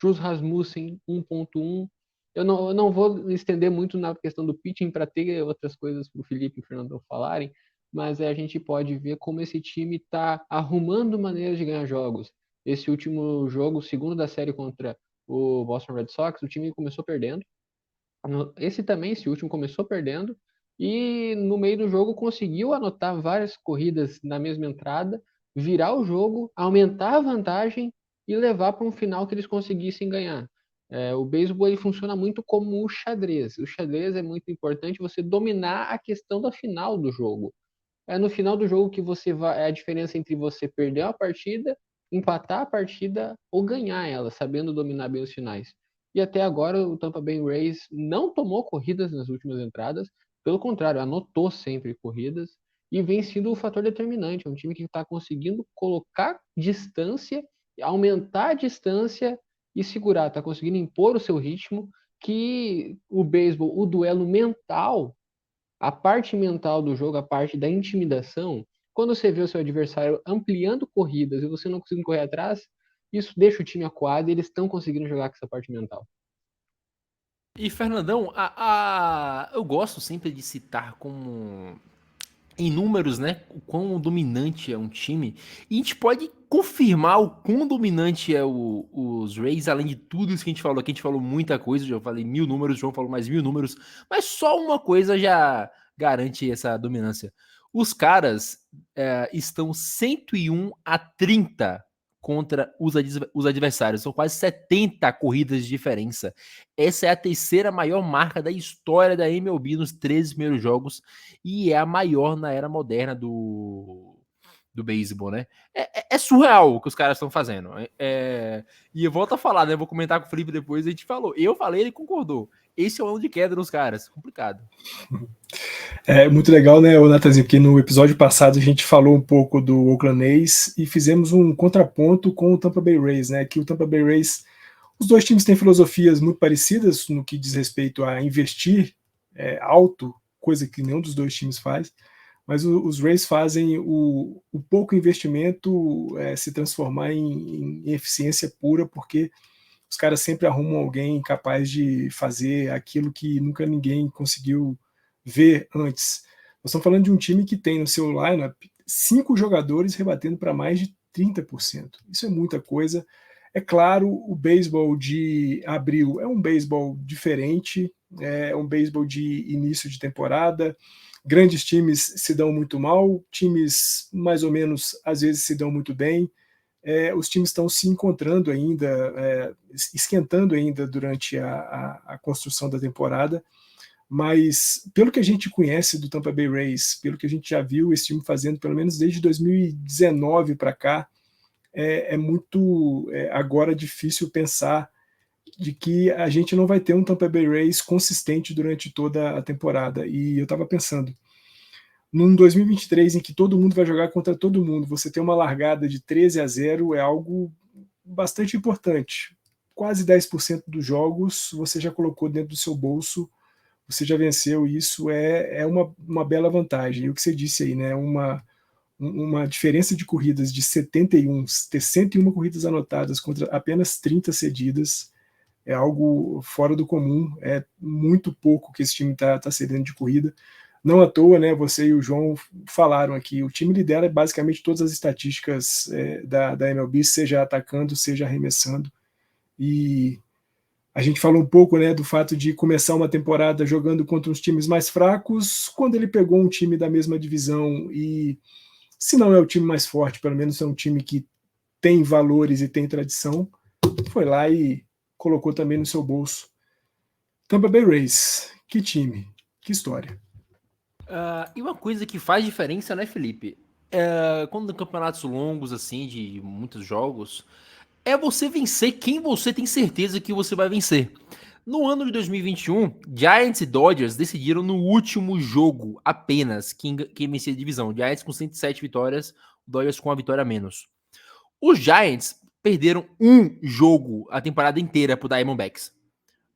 Truls Rasmussen 1.1. Eu não vou estender muito na questão do pitching para ter outras coisas para o Felipe e o Fernando falarem, mas a gente pode ver como esse time está arrumando maneiras de ganhar jogos. Esse último jogo, o segundo da série contra o Boston Red Sox, o time começou perdendo. Esse último, começou perdendo e no meio do jogo conseguiu anotar várias corridas na mesma entrada, virar o jogo, aumentar a vantagem e levar para um final que eles conseguissem ganhar. O beisebol ele funciona muito como o xadrez. O xadrez é muito importante você dominar a questão da final do jogo. É no final do jogo que você vai, é a diferença entre você perder a partida, empatar a partida ou ganhar ela, sabendo dominar bem os finais. E até agora o Tampa Bay Rays não tomou corridas nas últimas entradas, pelo contrário, anotou sempre corridas e vem sendo o fator determinante. É um time que está conseguindo colocar distância, aumentar a distância e segurar, está conseguindo impor o seu ritmo, que o beisebol, o duelo mental, a parte mental do jogo, a parte da intimidação, quando você vê o seu adversário ampliando corridas e você não conseguindo correr atrás, isso deixa o time acuado e eles estão conseguindo jogar com essa parte mental. E, Fernandão, eu gosto sempre de citar como em números, né, o quão dominante é um time. E a gente pode confirmar o quão dominante é os Rays, além de tudo isso que a gente falou aqui. A gente falou muita coisa, já falei 1000 números, o João falou mais 1000 números, mas só uma coisa já garante essa dominância. Os caras estão 101-30 contra os adversários. São quase 70 corridas de diferença. Essa é a terceira maior marca da história da MLB nos 13 primeiros jogos e é a maior na era moderna do beisebol, né? É surreal o que os caras estão fazendo. E eu volto a falar, né? Vou comentar com o Felipe depois, a gente falou. Eu falei, ele concordou. Esse é o ano de queda dos caras. Complicado. É muito legal, né, Natanzinho, porque no episódio passado a gente falou um pouco do Oakland A's e fizemos um contraponto com o Tampa Bay Rays, né? Que o Tampa Bay Rays, os dois times têm filosofias muito parecidas no que diz respeito a investir alto, coisa que nenhum dos dois times faz, mas os Rays fazem o pouco investimento se transformar em eficiência pura, porque os caras sempre arrumam alguém capaz de fazer aquilo que nunca ninguém conseguiu ver antes. Nós estamos falando de um time que tem no seu lineup 5 jogadores rebatendo para mais de 30%. Isso é muita coisa. É claro, o beisebol de abril é um beisebol diferente, é um beisebol de início de temporada. Grandes times se dão muito mal, times mais ou menos às vezes se dão muito bem. Os times estão se encontrando ainda, esquentando ainda durante a construção da temporada, mas pelo que a gente conhece do Tampa Bay Rays, pelo que a gente já viu esse time fazendo, pelo menos desde 2019 para cá, é muito agora difícil pensar de que a gente não vai ter um Tampa Bay Rays consistente durante toda a temporada. E eu estava pensando, num 2023 em que todo mundo vai jogar contra todo mundo, você ter uma largada de 13-0 é algo bastante importante. Quase 10% dos jogos você já colocou dentro do seu bolso, você já venceu, e isso é uma bela vantagem. E o que você disse aí, né? Uma diferença de corridas de 71, ter 101 corridas anotadas contra apenas 30 cedidas, é algo fora do comum, é muito pouco que esse time está cedendo de corrida. Não à toa, né, você e o João falaram aqui, o time lidera basicamente todas as estatísticas da MLB, seja atacando, seja arremessando, e a gente falou um pouco, né, do fato de começar uma temporada jogando contra uns times mais fracos, quando ele pegou um time da mesma divisão e, se não é o time mais forte, pelo menos é um time que tem valores e tem tradição, foi lá e colocou também no seu bolso. Tampa Bay Rays, que time, que história. E uma coisa que faz diferença, né, Felipe? Quando campeonatos longos, assim, de muitos jogos, é você vencer quem você tem certeza que você vai vencer. No ano de 2021, Giants e Dodgers decidiram no último jogo apenas quem vencia a divisão. Giants com 107 vitórias, Dodgers com uma vitória a menos. Os Giants perderam um jogo a temporada inteira pro Diamondbacks.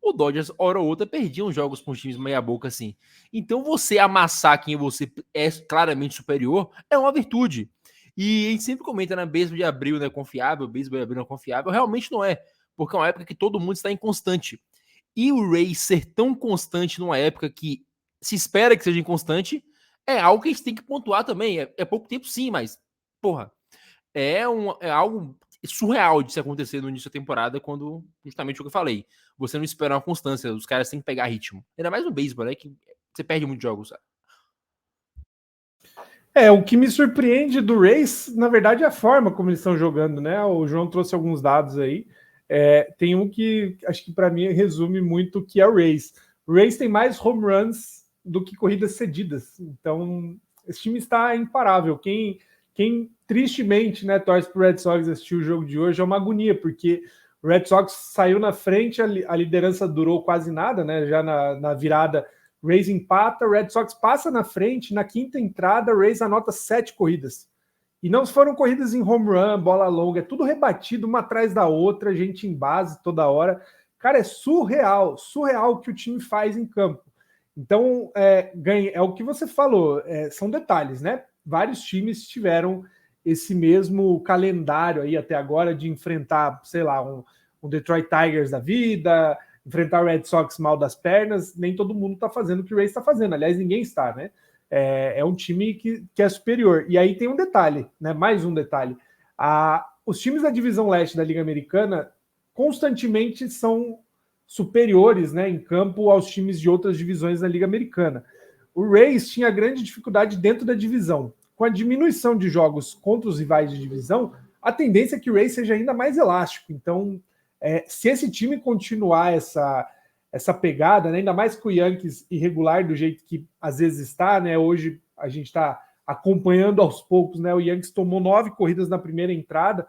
O Dodgers, hora ou outra, perdia uns jogos com times meia boca assim. Então você amassar quem você é claramente superior é uma virtude. E a gente sempre comenta na beisebol de abril não é confiável, beisebol de abril não é confiável. Realmente não é, porque é uma época que todo mundo está inconstante. E o Rays ser tão constante numa época que se espera que seja inconstante é algo que a gente tem que pontuar também. É pouco tempo sim, mas, porra, é algo surreal de se acontecer no início da temporada, quando, justamente o que eu falei, você não espera uma constância, os caras têm que pegar ritmo. Ainda mais no beisebol, né, que você perde muitos jogos, sabe? O que me surpreende do Rays, na verdade, é a forma como eles estão jogando, né? O João trouxe alguns dados aí. Tem um que acho que para mim resume muito o que é o Rays. O Rays tem mais home runs do que corridas cedidas. Então, esse time está imparável. Quem tristemente, né, torce para o Red Sox assistir o jogo de hoje é uma agonia, porque o Red Sox saiu na frente, a liderança durou quase nada, né? Já na virada, Rays empata, o Red Sox passa na frente, na quinta entrada, o Rays anota 7 corridas. E não foram corridas em home run, bola longa, é tudo rebatido, uma atrás da outra, gente em base toda hora. Cara, é surreal o que o time faz em campo. Então, é o que você falou, são detalhes, né? Vários times tiveram esse mesmo calendário aí até agora de enfrentar, sei lá, um Detroit Tigers da vida, enfrentar o Red Sox mal das pernas. Nem todo mundo está fazendo o que o Rays está fazendo. Aliás, ninguém está, né? É um time que é superior. E aí tem um detalhe, né? Mais um detalhe. Os times da divisão leste da Liga Americana constantemente são superiores, né, em campo aos times de outras divisões da Liga Americana. O Rays tinha grande dificuldade dentro da divisão. Com a diminuição de jogos contra os rivais de divisão, a tendência é que o Rays seja ainda mais elástico. Então, se esse time continuar essa pegada, né, ainda mais com o Yankees irregular do jeito que às vezes está, né? Hoje a gente está acompanhando aos poucos, né? O Yankees tomou 9 corridas na primeira entrada.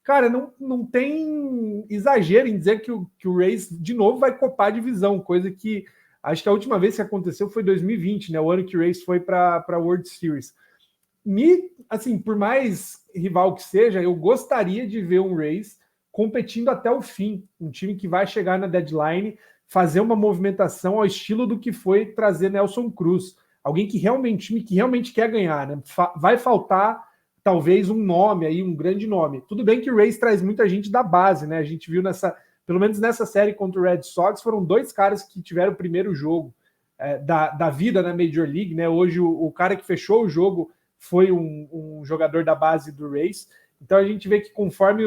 Cara, não tem exagero em dizer que o Rays de novo vai copar a divisão, coisa que acho que a última vez que aconteceu foi 2020, né? O ano que o Rays foi para a World Series. Assim, por mais rival que seja, eu gostaria de ver um Rays competindo até o fim, um time que vai chegar na deadline, fazer uma movimentação ao estilo do que foi trazer Nelson Cruz, alguém que realmente quer ganhar, né? Vai faltar talvez um nome aí, um grande nome. Tudo bem que o Rays traz muita gente da base, né? A gente viu pelo menos nessa série contra o Red Sox, foram 2 caras que tiveram o primeiro jogo da vida na Major League, né? Hoje o cara que fechou o jogo foi um jogador da base do Rays. Então a gente vê que conforme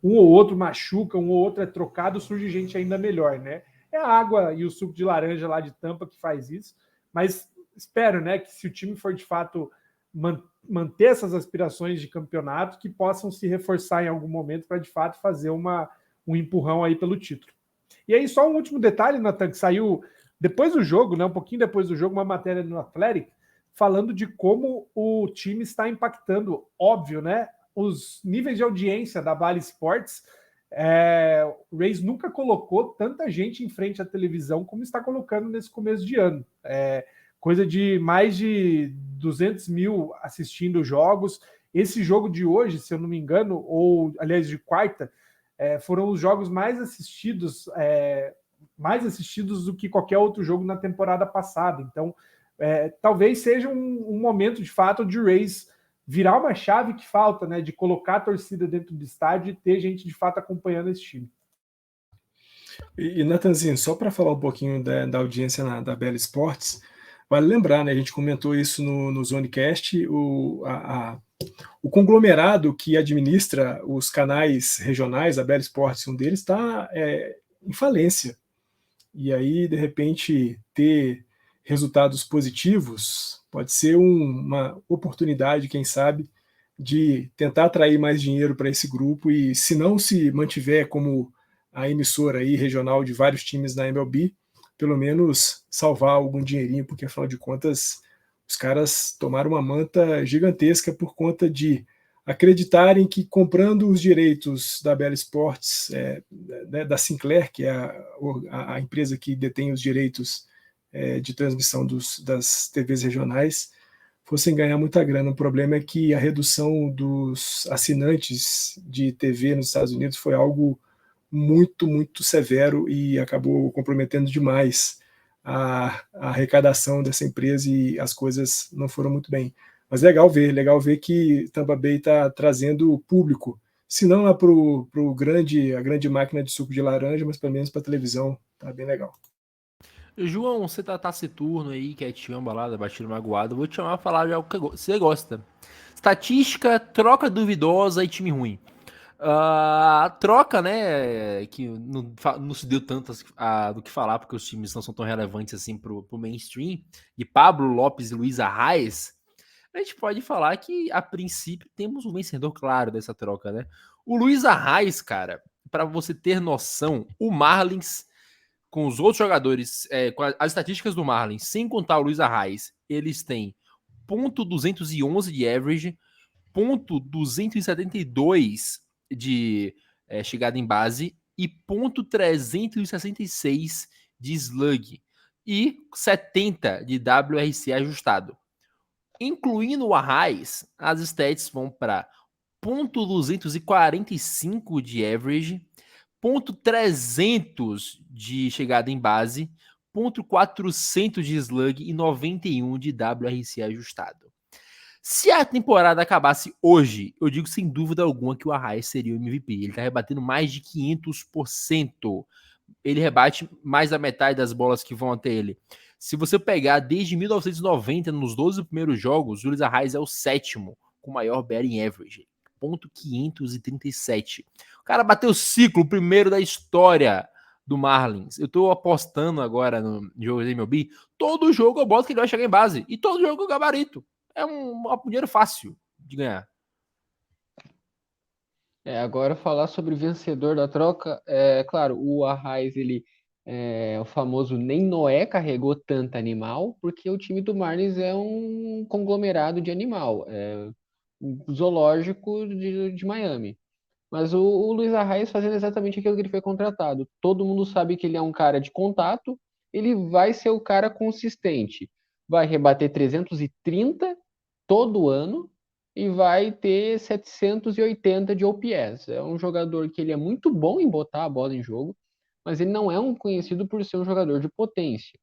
um ou outro machuca, um ou outro é trocado, surge gente ainda melhor, né? É a água e o suco de laranja lá de Tampa que faz isso, mas espero, né, que se o time for de fato manter essas aspirações de campeonato, que possam se reforçar em algum momento para de fato fazer um empurrão aí pelo título. E aí só um último detalhe, Nathan, que saiu depois do jogo, né, um pouquinho depois do jogo, uma matéria no Athletic falando de como o time está impactando, óbvio, né, os níveis de audiência da Bally Sports. O Rays nunca colocou tanta gente em frente à televisão como está colocando nesse começo de ano. Coisa de mais de 200 mil assistindo jogos. Esse jogo de hoje, se eu não me engano, ou aliás de quarta, foram os jogos mais assistidos do que qualquer outro jogo na temporada passada. Então, talvez seja um momento de fato de Rays virar uma chave que falta, né, de colocar a torcida dentro do estádio e ter gente de fato acompanhando esse time. E Natanzinho, só para falar um pouquinho da audiência da Bally Sports, vale lembrar, né, a gente comentou isso no Zonecast, o conglomerado que administra os canais regionais, a Bally Sports, um deles está em falência. E aí, de repente, ter resultados positivos pode ser uma oportunidade, quem sabe, de tentar atrair mais dinheiro para esse grupo e, se não se mantiver como a emissora aí regional de vários times na MLB, pelo menos salvar algum dinheirinho, porque afinal de contas os caras tomaram uma manta gigantesca por conta de acreditarem que comprando os direitos da Bell Sports, da Sinclair, que é a empresa que detém os direitos de transmissão das TVs regionais, fossem ganhar muita grana. O problema é que a redução dos assinantes de TV nos Estados Unidos foi algo muito, muito severo e acabou comprometendo demais a arrecadação dessa empresa e as coisas não foram muito bem. Mas legal ver que Tampa Bay está trazendo público, se não lá para a grande máquina de suco de laranja, mas pelo menos para a televisão, tá bem legal. João, você tá taciturno aí, quietinho, balada, batido magoado. Vou te chamar pra falar de algo que você gosta. Estatística, troca duvidosa e time ruim. A troca, né, que não se deu tanto do que falar, porque os times não são tão relevantes assim pro mainstream, de Pablo Lopes e Luiz Arraes, a gente pode falar que, a princípio, temos um vencedor claro dessa troca, né? O Luiz Arraes, cara, para você ter noção, o Marlins, com os outros jogadores, com as estatísticas do Marlins, sem contar o Luiz Arraes, eles têm .211 de average, .272 de chegada em base e .366 de slug e 70 de WRC ajustado. Incluindo o Arraes, as stats vão para .245 de average, .300 de chegada em base, .400 de slug e 91 de WRC ajustado. Se a temporada acabasse hoje, eu digo sem dúvida alguma que o Arraes seria o MVP. Ele tá rebatendo mais de 500%. Ele rebate mais da metade das bolas que vão até ele. Se você pegar desde 1990, nos 12 primeiros jogos, o Luiz Arraes é o sétimo com maior batting average, .537. O cara bateu o ciclo, o primeiro da história do Marlins. Eu tô apostando agora no jogo da MLB. Todo jogo eu boto que ele vai chegar em base. E todo jogo eu gabarito. É um dinheiro fácil de ganhar. Agora falar sobre o vencedor da troca, claro, o Arraes, ele o famoso nem Noé carregou tanto animal, porque o time do Marlins é um conglomerado de animal, um zoológico de Miami. Mas o Luiz Arraes fazendo exatamente aquilo que ele foi contratado. Todo mundo sabe que ele é um cara de contato, ele vai ser o cara consistente. Vai rebater 330 todo ano e vai ter 780 de OPS. É um jogador que ele é muito bom em botar a bola em jogo, mas ele não é um conhecido por ser um jogador de potência.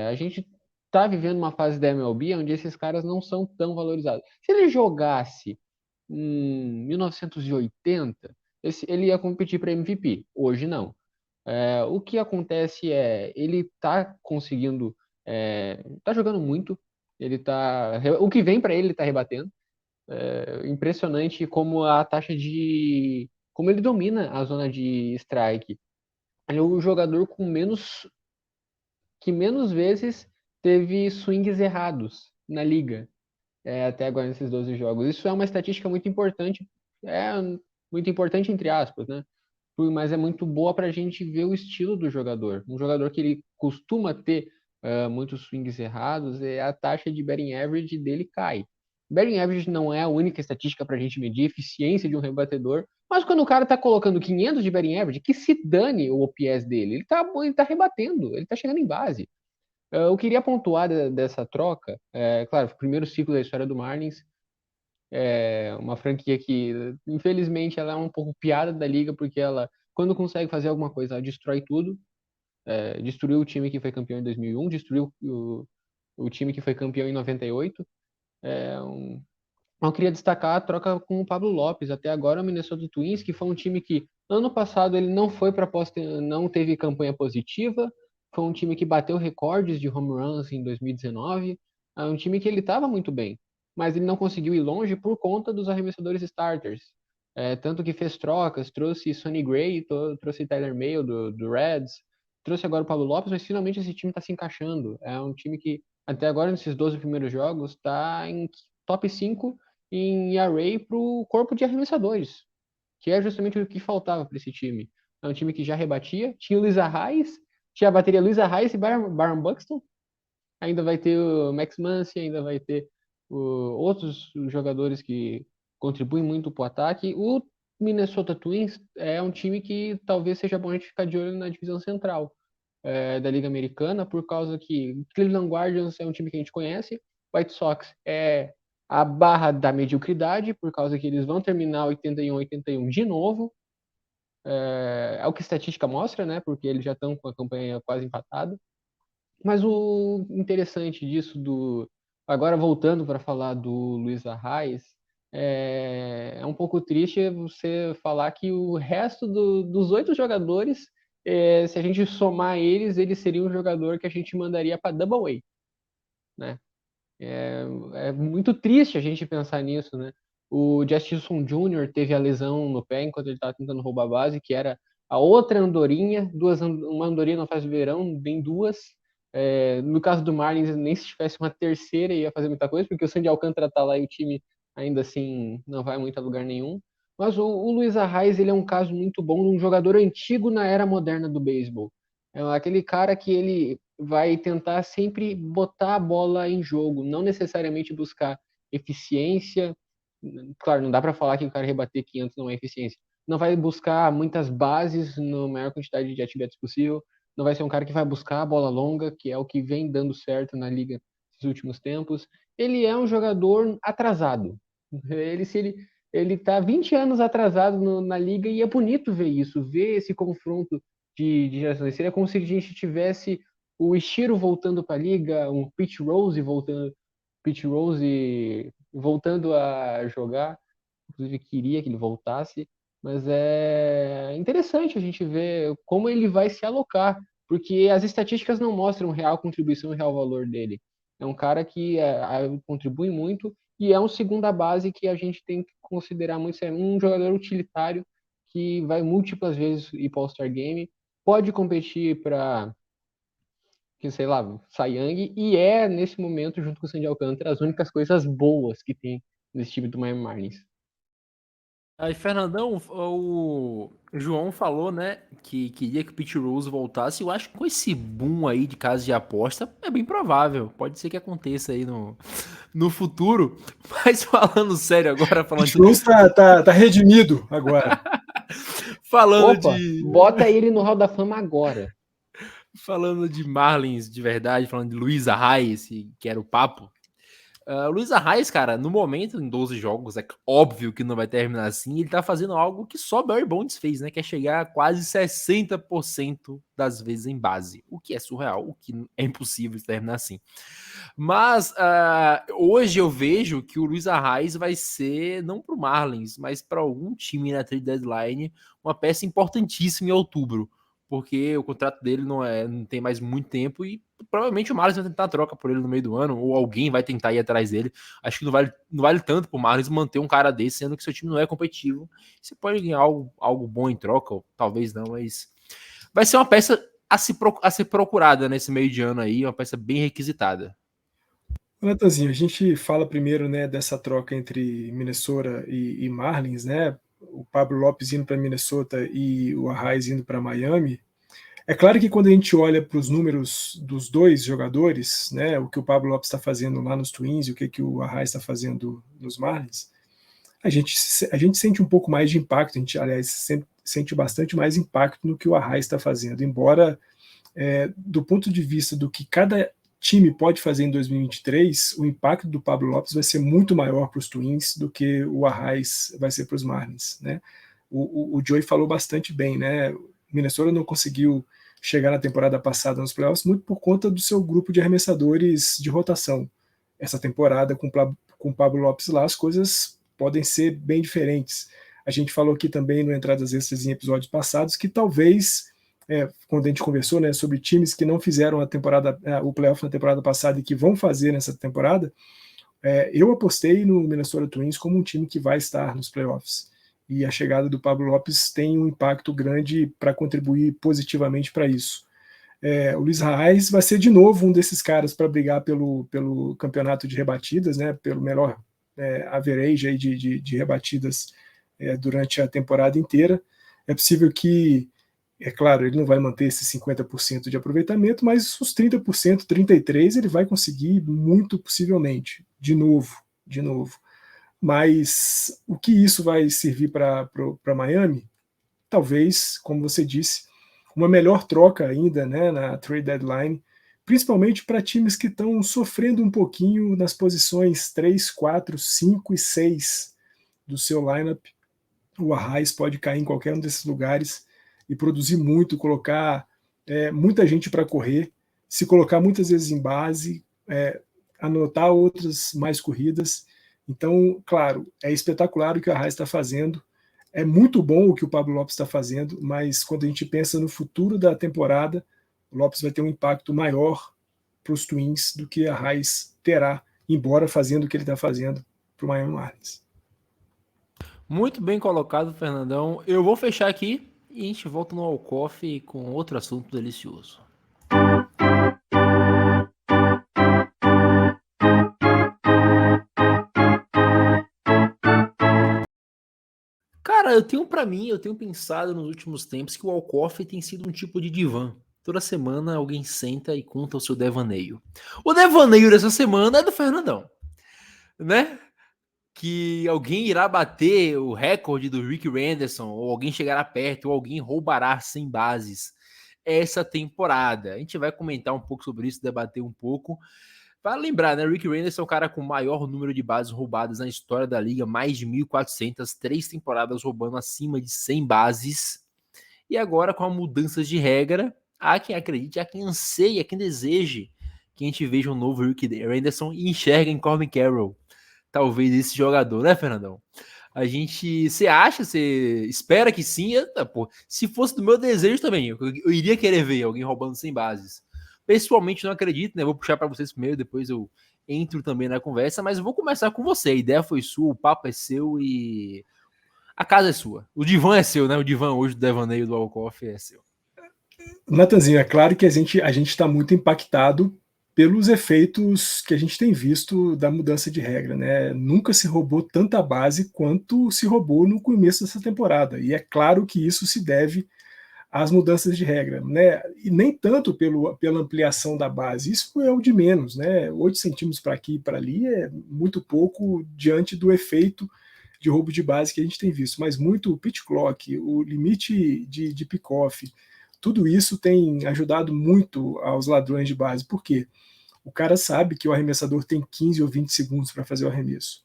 A gente está vivendo uma fase da MLB onde esses caras não são tão valorizados. Se ele jogasse em 1980, ele ia competir para MVP. Hoje não. O que acontece ele está conseguindo, está jogando muito. O que vem para ele está rebatendo. Impressionante como como ele domina a zona de strike. Ele é o jogador que menos vezes teve swings errados na liga, até agora nesses 12 jogos. Isso é uma estatística muito importante entre aspas, né? Mas é muito boa para a gente ver o estilo do jogador. Um jogador que ele costuma ter muitos swings errados, a taxa de batting average dele cai. Batting average não é a única estatística para a gente medir a eficiência de um rebatedor, mas quando o cara está colocando 500 de batting average, que se dane o OPS dele. Ele tá rebatendo, ele está chegando em base. Eu queria pontuar dessa troca, claro, o primeiro ciclo da história do Marlins, uma franquia que, infelizmente, ela é um pouco piada da liga, porque ela, quando consegue fazer alguma coisa, ela destrói tudo. Destruiu o time que foi campeão em 2001, destruiu o time que foi campeão em 98. Eu queria destacar a troca com o Pablo Lopes. Até agora, o Minnesota Twins, que foi um time que, ano passado, ele não foi para não teve campanha positiva. Foi um time que bateu recordes de home runs em 2019. É um time que ele estava muito bem, mas ele não conseguiu ir longe por conta dos arremessadores starters. Tanto que fez trocas, trouxe Sonny Gray, trouxe Tyler Mahle do Reds, trouxe agora o Pablo Lopes, mas finalmente esse time está se encaixando. É um time que, até agora, nesses 12 primeiros jogos, está em top 5 em ERA para o corpo de arremessadores, que é justamente o que faltava para esse time. É um time que já rebatia, tinha o Luiz Arraes, tinha a bateria Luiz Arraes e Byron Buxton, ainda vai ter o Max Muncy, ainda vai ter outros jogadores que contribui muito para o ataque. O Minnesota Twins é um time que talvez seja bom a gente ficar de olho na divisão central da Liga Americana, por causa que Cleveland Guardians é um time que a gente conhece, White Sox é a barra da mediocridade, por causa que eles vão terminar 81-81 de novo. É o que a estatística mostra, né? Porque eles já estão com a campanha quase empatada. Mas o interessante disso, agora voltando para falar do Luis Arraez, é um pouco triste você falar que o resto dos 8 jogadores, se a gente somar eles seriam um jogador que a gente mandaria para Double A, né? É muito triste a gente pensar nisso, né? O Justin Jr. teve a lesão no pé enquanto ele estava tentando roubar a base, que era a outra andorinha, uma andorinha não faz verão, bem duas. No caso do Marlins, nem se tivesse uma terceira ia fazer muita coisa, porque o Sandy Alcântara tá lá e o time ainda assim não vai muito a lugar nenhum. Mas o Luis Arraez, ele é um caso muito bom de um jogador antigo na era moderna do beisebol. É aquele cara que ele vai tentar sempre botar a bola em jogo, não necessariamente buscar eficiência. Claro, não dá para falar que o cara rebater 500 não é eficiência. Não vai buscar muitas bases na maior quantidade de at-bats possível. Não vai ser um cara que vai buscar a bola longa, que é o que vem dando certo na liga nos últimos tempos. Ele é um jogador atrasado. Ele tá 20 anos atrasado na liga e é bonito ver isso, ver esse confronto de gerações. Seria como se a gente tivesse o Ichiro voltando para a liga, um Pete Rose voltando a jogar. Inclusive queria que ele voltasse, mas é interessante a gente ver como ele vai se alocar, porque as estatísticas não mostram real contribuição e real valor dele. É um cara que contribui muito e é um segunda base que a gente tem que considerar muito sério, um jogador utilitário que vai múltiplas vezes ir para o All-Star Game, pode competir para, sei lá, Cy Young, e nesse momento, junto com o Sandy Alcântara, as únicas coisas boas que tem nesse time do Miami Marlins. Aí, Fernandão, o João falou, né, que queria que o Pete Rose voltasse. Eu acho que com esse boom aí de casa de aposta, é bem provável. Pode ser que aconteça aí no futuro. Mas falando sério agora, falando Pete Rose tá redimido agora. falando Opa, bota ele no Hall da Fama agora. Falando de Marlins de verdade, falando de Luis Arraez, que era o papo. O Luis Arraez, cara, no momento, em 12 jogos, é óbvio que não vai terminar assim, ele tá fazendo algo que só Barry Bonds fez, né? Que é chegar a quase 60% das vezes em base, o que é surreal, o que é impossível de terminar assim. Mas hoje eu vejo que o Luis Arraez vai ser, não pro Marlins, mas para algum time na trade deadline, uma peça importantíssima em outubro, porque o contrato dele não tem mais muito tempo e provavelmente o Marlins vai tentar a troca por ele no meio do ano, ou alguém vai tentar ir atrás dele. Acho que não vale tanto pro Marlins manter um cara desse, sendo que seu time não é competitivo. Você pode ganhar algo bom em troca, ou talvez não, mas vai ser uma peça a ser procurada nesse meio de ano aí, uma peça bem requisitada. Natanzinho, a gente fala primeiro, né, dessa troca entre Minnesota e Marlins, né? O Pablo Lopes indo para Minnesota e o Arraez indo para Miami. É claro que quando a gente olha para os números dos dois jogadores, né, o que o Pablo Lopes está fazendo lá nos Twins e o que o Arraez está fazendo nos Marlins, a gente sente um pouco mais de impacto, a gente, aliás, sente bastante mais impacto no que o Arraez está fazendo, embora do ponto de vista do que cada time pode fazer em 2023, o impacto do Pablo Lopes vai ser muito maior para os Twins do que o Arraez vai ser para os Marlins, né? O Joey falou bastante bem, né? Minnesota não conseguiu chegar na temporada passada nos playoffs muito por conta do seu grupo de arremessadores de rotação. Essa temporada com o Pablo Lopes lá, as coisas podem ser bem diferentes. A gente falou aqui também no Entradas Extras em episódios passados que talvez, quando a gente conversou, né, sobre times que não fizeram o playoff na temporada passada e que vão fazer nessa temporada, eu apostei no Minnesota Twins como um time que vai estar nos playoffs. E a chegada do Pablo Lopes tem um impacto grande para contribuir positivamente para isso. O Luis Arraez vai ser de novo um desses caras para brigar pelo campeonato de rebatidas, né, pelo melhor average aí de rebatidas durante a temporada inteira. É possível que, é claro, ele não vai manter esses 50% de aproveitamento, mas os 30%, 33% ele vai conseguir muito possivelmente, de novo. Mas o que isso vai servir para Miami? Talvez, como você disse, uma melhor troca ainda, né, na trade deadline, principalmente para times que estão sofrendo um pouquinho nas posições 3, 4, 5 e 6 do seu lineup. O Arraes pode cair em qualquer um desses lugares e produzir muito, colocar muita gente para correr, se colocar muitas vezes em base, anotar outras mais corridas. Então, claro, é espetacular o que o Arraes está fazendo, é muito bom o que o Pablo Lopes está fazendo, mas quando a gente pensa no futuro da temporada, o Lopes vai ter um impacto maior para os Twins do que a Arraes terá, embora fazendo o que ele está fazendo para o Miami Marlins. Muito bem colocado, Fernandão. Eu vou fechar aqui e a gente volta no Walk-Off com outro assunto delicioso. Cara, eu tenho pensado nos últimos tempos que o Walk-Off tem sido um tipo de divã. Toda semana alguém senta e conta o seu devaneio. O devaneio dessa semana é do Fernandão, né? Que alguém irá bater o recorde do Rick Renderson, ou alguém chegará perto, ou alguém roubará 100 bases essa temporada. A gente vai comentar um pouco sobre isso, debater um pouco. Para lembrar, né, Rick Renderson é o cara com o maior número de bases roubadas na história da liga, mais de 1.400, 3 temporadas roubando acima de 100 bases. E agora, com a mudanças de regra, há quem acredite, há quem anseie, há quem deseje que a gente veja um novo Rick Renderson e enxerga em Corbin Carroll talvez esse jogador, né, Fernandão? Você acha, você espera que sim? Pô, se fosse do meu desejo também, eu iria querer ver alguém roubando 100 bases. Pessoalmente não acredito, né? Vou puxar para vocês primeiro, depois eu entro também na conversa, mas eu vou começar com você. A ideia foi sua, o papo é seu e a casa é sua. O divã é seu, né? O divã hoje do devaneio do Walk-Off é seu. Natanzinho, é claro que a gente está muito impactado pelos efeitos que a gente tem visto da mudança de regra, né? Nunca se roubou tanta base quanto se roubou no começo dessa temporada. E é claro que isso se deve às mudanças de regra, né? E nem tanto pela ampliação da base. Isso é o de menos, né? 8 centímetros para aqui e para ali é muito pouco diante do efeito de roubo de base que a gente tem visto. Mas muito o pitch clock, o limite de pick-off, tudo isso tem ajudado muito aos ladrões de base. Por quê? O cara sabe que o arremessador tem 15 ou 20 segundos para fazer o arremesso.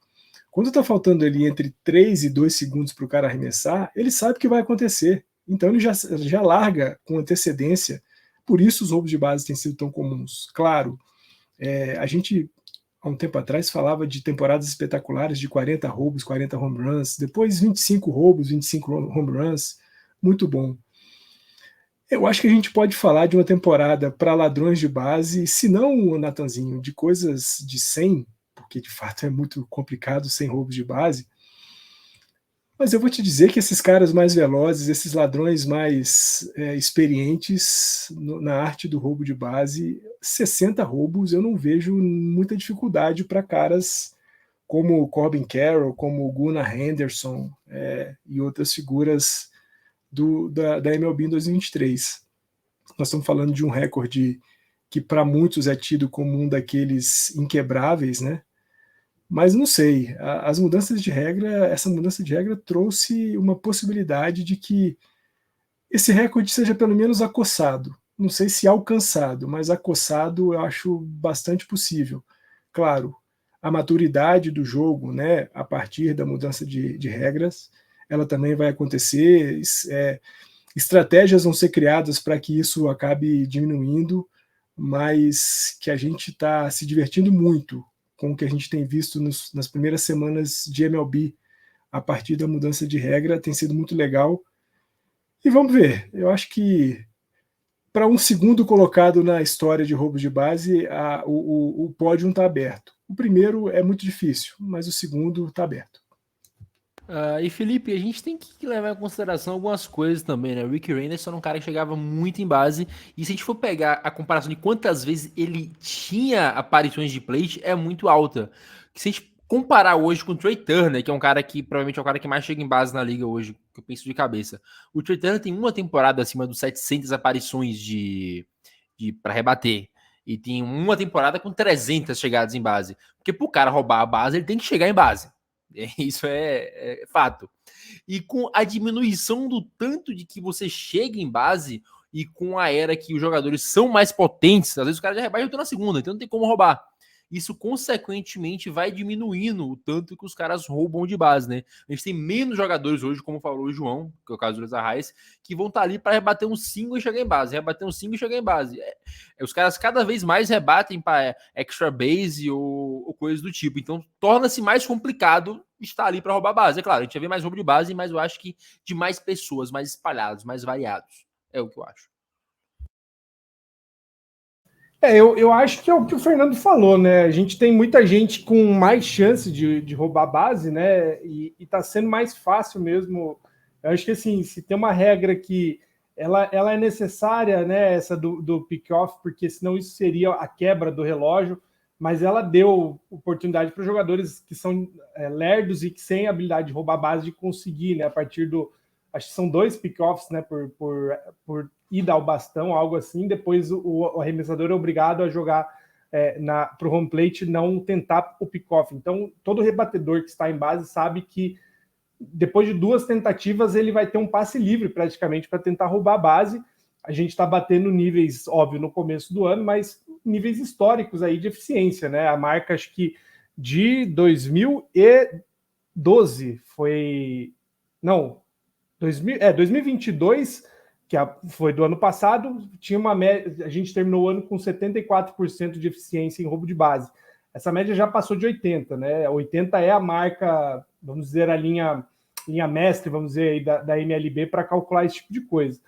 Quando está faltando ali entre 3 e 2 segundos para o cara arremessar, ele sabe o que vai acontecer. Então ele já larga com antecedência. Por isso os roubos de base têm sido tão comuns. Claro, a gente, há um tempo atrás, falava de temporadas espetaculares de 40 roubos, 40 home runs, depois 25 roubos, 25 home runs. Muito bom. Eu acho que a gente pode falar de uma temporada para ladrões de base, se não, Natanzinho, de coisas de 100, porque de fato é muito complicado sem roubos de base. Mas eu vou te dizer que esses caras mais velozes, esses ladrões mais experientes na arte do roubo de base, 60 roubos eu não vejo muita dificuldade para caras como Corbin Carroll, como Gunnar Henderson e outras figuras da MLB em 2023. Nós estamos falando de um recorde que para muitos é tido como um daqueles inquebráveis, né? Mas não sei, essa mudança de regra trouxe uma possibilidade de que esse recorde seja pelo menos acossado. Não sei se alcançado, mas acossado eu acho bastante possível. Claro, a maturidade do jogo, né, a partir da mudança de regras, ela também vai acontecer, estratégias vão ser criadas para que isso acabe diminuindo, mas que a gente está se divertindo muito com o que a gente tem visto nas primeiras semanas de MLB a partir da mudança de regra, tem sido muito legal. E vamos ver, eu acho que para um segundo colocado na história de roubos de base, o pódio está aberto. O primeiro é muito difícil, mas o segundo está aberto. E Felipe, a gente tem que levar em consideração algumas coisas também, né? O Rick Renderson era um cara que chegava muito em base, e se a gente for pegar a comparação de quantas vezes ele tinha aparições de plate, é muito alta. Se a gente comparar hoje com o Trey Turner, que é um cara que provavelmente é o cara que mais chega em base na liga hoje, que eu penso de cabeça. O Trey Turner tem uma temporada acima dos 700 aparições para rebater. E tem uma temporada com 300 chegadas em base. Porque pro cara roubar a base, ele tem que chegar em base. Isso é fato. E com a diminuição do tanto de que você chega em base e com a era que os jogadores são mais potentes, às vezes o cara já rebate e eu tô na segunda, então não tem como roubar. Isso, consequentemente, vai diminuindo o tanto que os caras roubam de base, né? A gente tem menos jogadores hoje, como falou o João, que é o caso do Arraes, que vão estar ali para rebater um 5 e chegar em base, rebater um 5 e chegar em base. Os caras cada vez mais rebatem para extra base ou coisas do tipo. Então, torna-se mais complicado estar ali para roubar base. É claro, a gente já vê mais roubo de base, mas eu acho que de mais pessoas, mais espalhados, mais variados. É o que eu acho. Eu acho que é o que o Fernando falou, né? A gente tem muita gente com mais chance de roubar base, né? E tá sendo mais fácil mesmo. Eu acho que assim, se tem uma regra que ela é necessária, né? Essa do pick-off, porque senão isso seria a quebra do relógio, mas ela deu oportunidade para jogadores que são lerdos e que sem habilidade de roubar base de conseguir, né? A partir do. Acho que são 2 pick-offs, né? Por ida ao bastão, algo assim. Depois o arremessador é obrigado a jogar para o home plate, não tentar o pick-off. Então, todo rebatedor que está em base sabe que depois de 2 tentativas ele vai ter um passe livre praticamente para tentar roubar a base. A gente está batendo níveis, óbvio, no começo do ano, mas níveis históricos aí de eficiência, né? A marca, acho que de 2012 foi... Não, 2022, que foi do ano passado, tinha uma média, a gente terminou o ano com 74% de eficiência em roubo de base. Essa média já passou de 80%, né? 80 é a marca, vamos dizer, a linha mestre, vamos dizer, aí, da MLB para calcular esse tipo de coisa.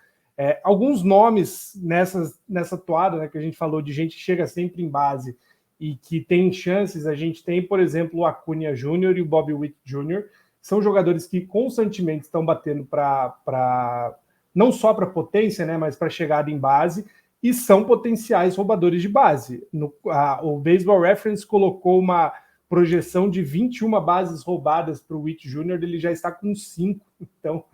Alguns nomes nessa toada, né, que a gente falou de gente que chega sempre em base e que tem chances, a gente tem, por exemplo, o Acuna Jr. e o Bobby Witt Jr., são jogadores que constantemente estão batendo para não só para potência, né, mas para chegada em base, e são potenciais roubadores de base. O Baseball Reference colocou uma projeção de 21 bases roubadas para o Witt Jr., ele já está com 5, então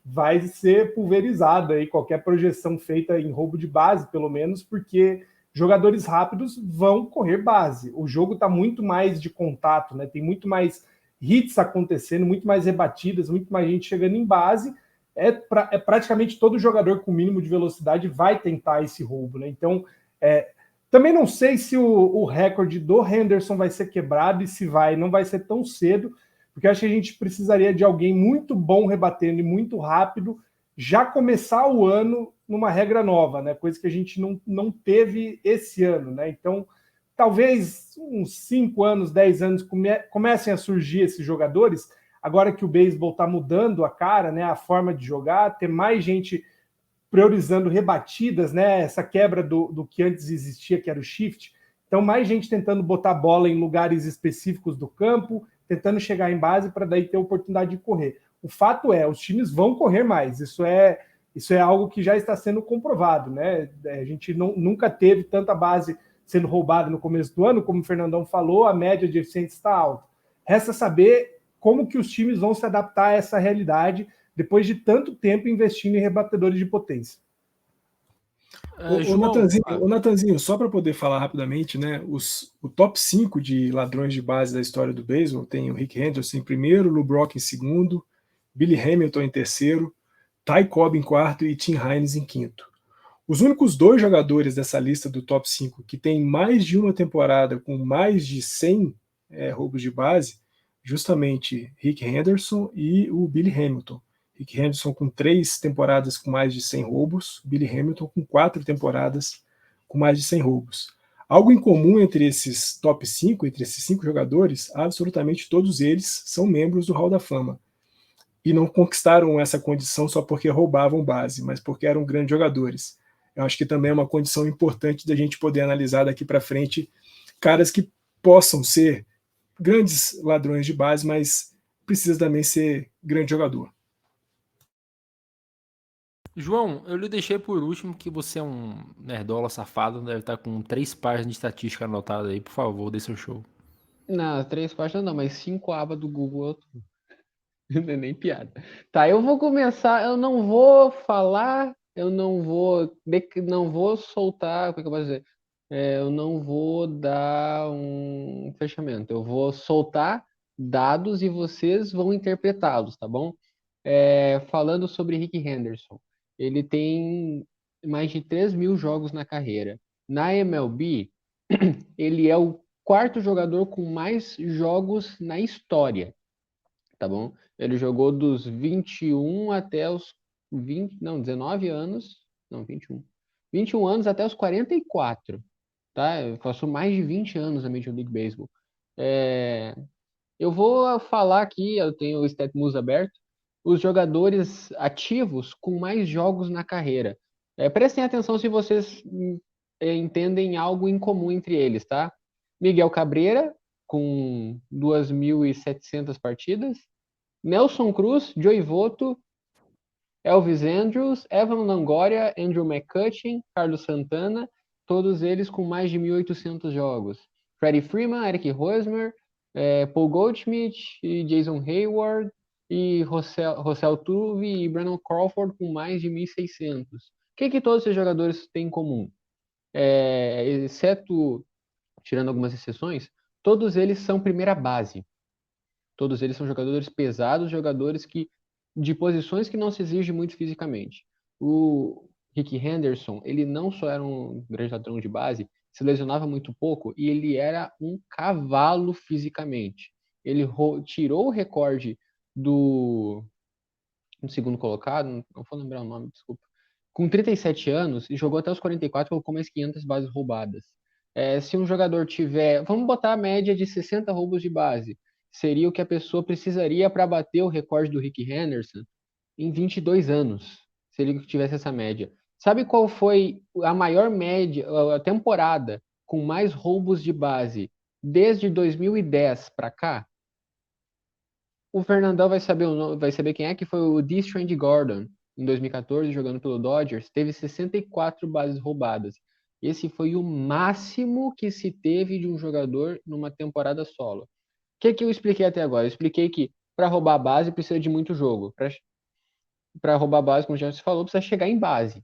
vai ser pulverizado aí qualquer projeção feita em roubo de base, pelo menos, porque jogadores rápidos vão correr base. O jogo está muito mais de contato, né? Tem muito mais hits acontecendo, muito mais rebatidas, muito mais gente chegando em base. Praticamente todo jogador com mínimo de velocidade vai tentar esse roubo, né? Então, também não sei se o recorde do Henderson vai ser quebrado e se não vai ser tão cedo, porque acho que a gente precisaria de alguém muito bom rebatendo e muito rápido, já começar o ano numa regra nova, né? Coisa que a gente não teve esse ano, né? Então, talvez uns 5 anos, 10 anos comecem a surgir esses jogadores, agora que o beisebol está mudando a cara, né, a forma de jogar, ter mais gente priorizando rebatidas, né, essa quebra do que antes existia, que era o shift. Então, mais gente tentando botar a bola em lugares específicos do campo, tentando chegar em base para daí ter a oportunidade de correr. O fato é, os times vão correr mais, isso é algo que já está sendo comprovado, né? A gente nunca teve tanta base sendo roubada no começo do ano, como o Fernandão falou, a média de eficiência está alta. Resta saber como que os times vão se adaptar a essa realidade depois de tanto tempo investindo em rebatedores de potência. Ô Natanzinho, só para poder falar rapidamente, né? O top 5 de ladrões de base da história do beisebol tem o Rick Henderson em primeiro, Lou Brock em segundo, Billy Hamilton em terceiro, Ty Cobb em quarto e Tim Hines em quinto. Os únicos 2 jogadores dessa lista do top 5 que tem mais de uma temporada com mais de 100 roubos de base, justamente Rick Henderson e o Billy Hamilton. Rick Henderson com 3 temporadas com mais de 100 roubos, Billy Hamilton com 4 temporadas com mais de 100 roubos. Algo em comum entre esses top 5, entre esses 5 jogadores, absolutamente todos eles são membros do Hall da Fama. E não conquistaram essa condição só porque roubavam base, mas porque eram grandes jogadores. Eu acho que também é uma condição importante da gente poder analisar daqui para frente caras que possam ser grandes ladrões de base, mas precisa também ser grande jogador. João, eu lhe deixei por último que você é um nerdola safado, deve estar com 3 páginas de estatística anotada aí, por favor, dê seu show. Não, 3 páginas não, mas 5 abas do Google não é nem piada. Tá, eu vou começar, eu não vou falar, eu não vou soltar, como é que eu posso dizer? Eu não vou dar um fechamento, eu vou soltar dados e vocês vão interpretá-los, tá bom? Falando sobre Rick Henderson, ele tem mais de 3.000 jogos na carreira. Na MLB, ele é o quarto jogador com mais jogos na história, tá bom? Ele jogou dos 21 até os 19 anos, não, 21. 21 anos até os 44, tá? Passou mais de 20 anos na Major League Baseball. Eu vou falar aqui, eu tenho o StatMuse aberto, os jogadores ativos com mais jogos na carreira. Prestem atenção se vocês entendem algo em comum entre eles, tá? Miguel Cabrera, com 2.700 partidas. Nelson Cruz, Joey Votto, Elvis Andrews, Evan Longoria, Andrew McCutcheon, Carlos Santana, todos eles com mais de 1.800 jogos. Freddie Freeman, Eric Hosmer, Paul Goldschmidt, e Jason Hayward, e Rossell Tuve e Brandon Crawford com mais de 1.600. O que todos esses jogadores têm em comum? Exceto, tirando algumas exceções, todos eles são primeira base. Todos eles são jogadores pesados, jogadores de posições que não se exige muito fisicamente. O Rick Henderson, ele não só era um grande ladrão de base, se lesionava muito pouco e ele era um cavalo fisicamente. Ele tirou o recorde do segundo colocado, não vou lembrar o nome, desculpa, com 37 anos e jogou até os 44, colocou mais 500 bases roubadas. Se um jogador tiver, vamos botar a média de 60 roubos de base, seria o que a pessoa precisaria para bater o recorde do Rick Henderson em 22 anos, se ele tivesse essa média. Sabe qual foi a maior média, a temporada com mais roubos de base desde 2010 para cá? O Fernandão vai saber quem é, que foi o Destrehan Gordon, em 2014, jogando pelo Dodgers, teve 64 bases roubadas. Esse foi o máximo que se teve de um jogador numa temporada solo. O que eu expliquei até agora? Eu expliquei que para roubar a base precisa de muito jogo. Para roubar a base, como já se falou, precisa chegar em base.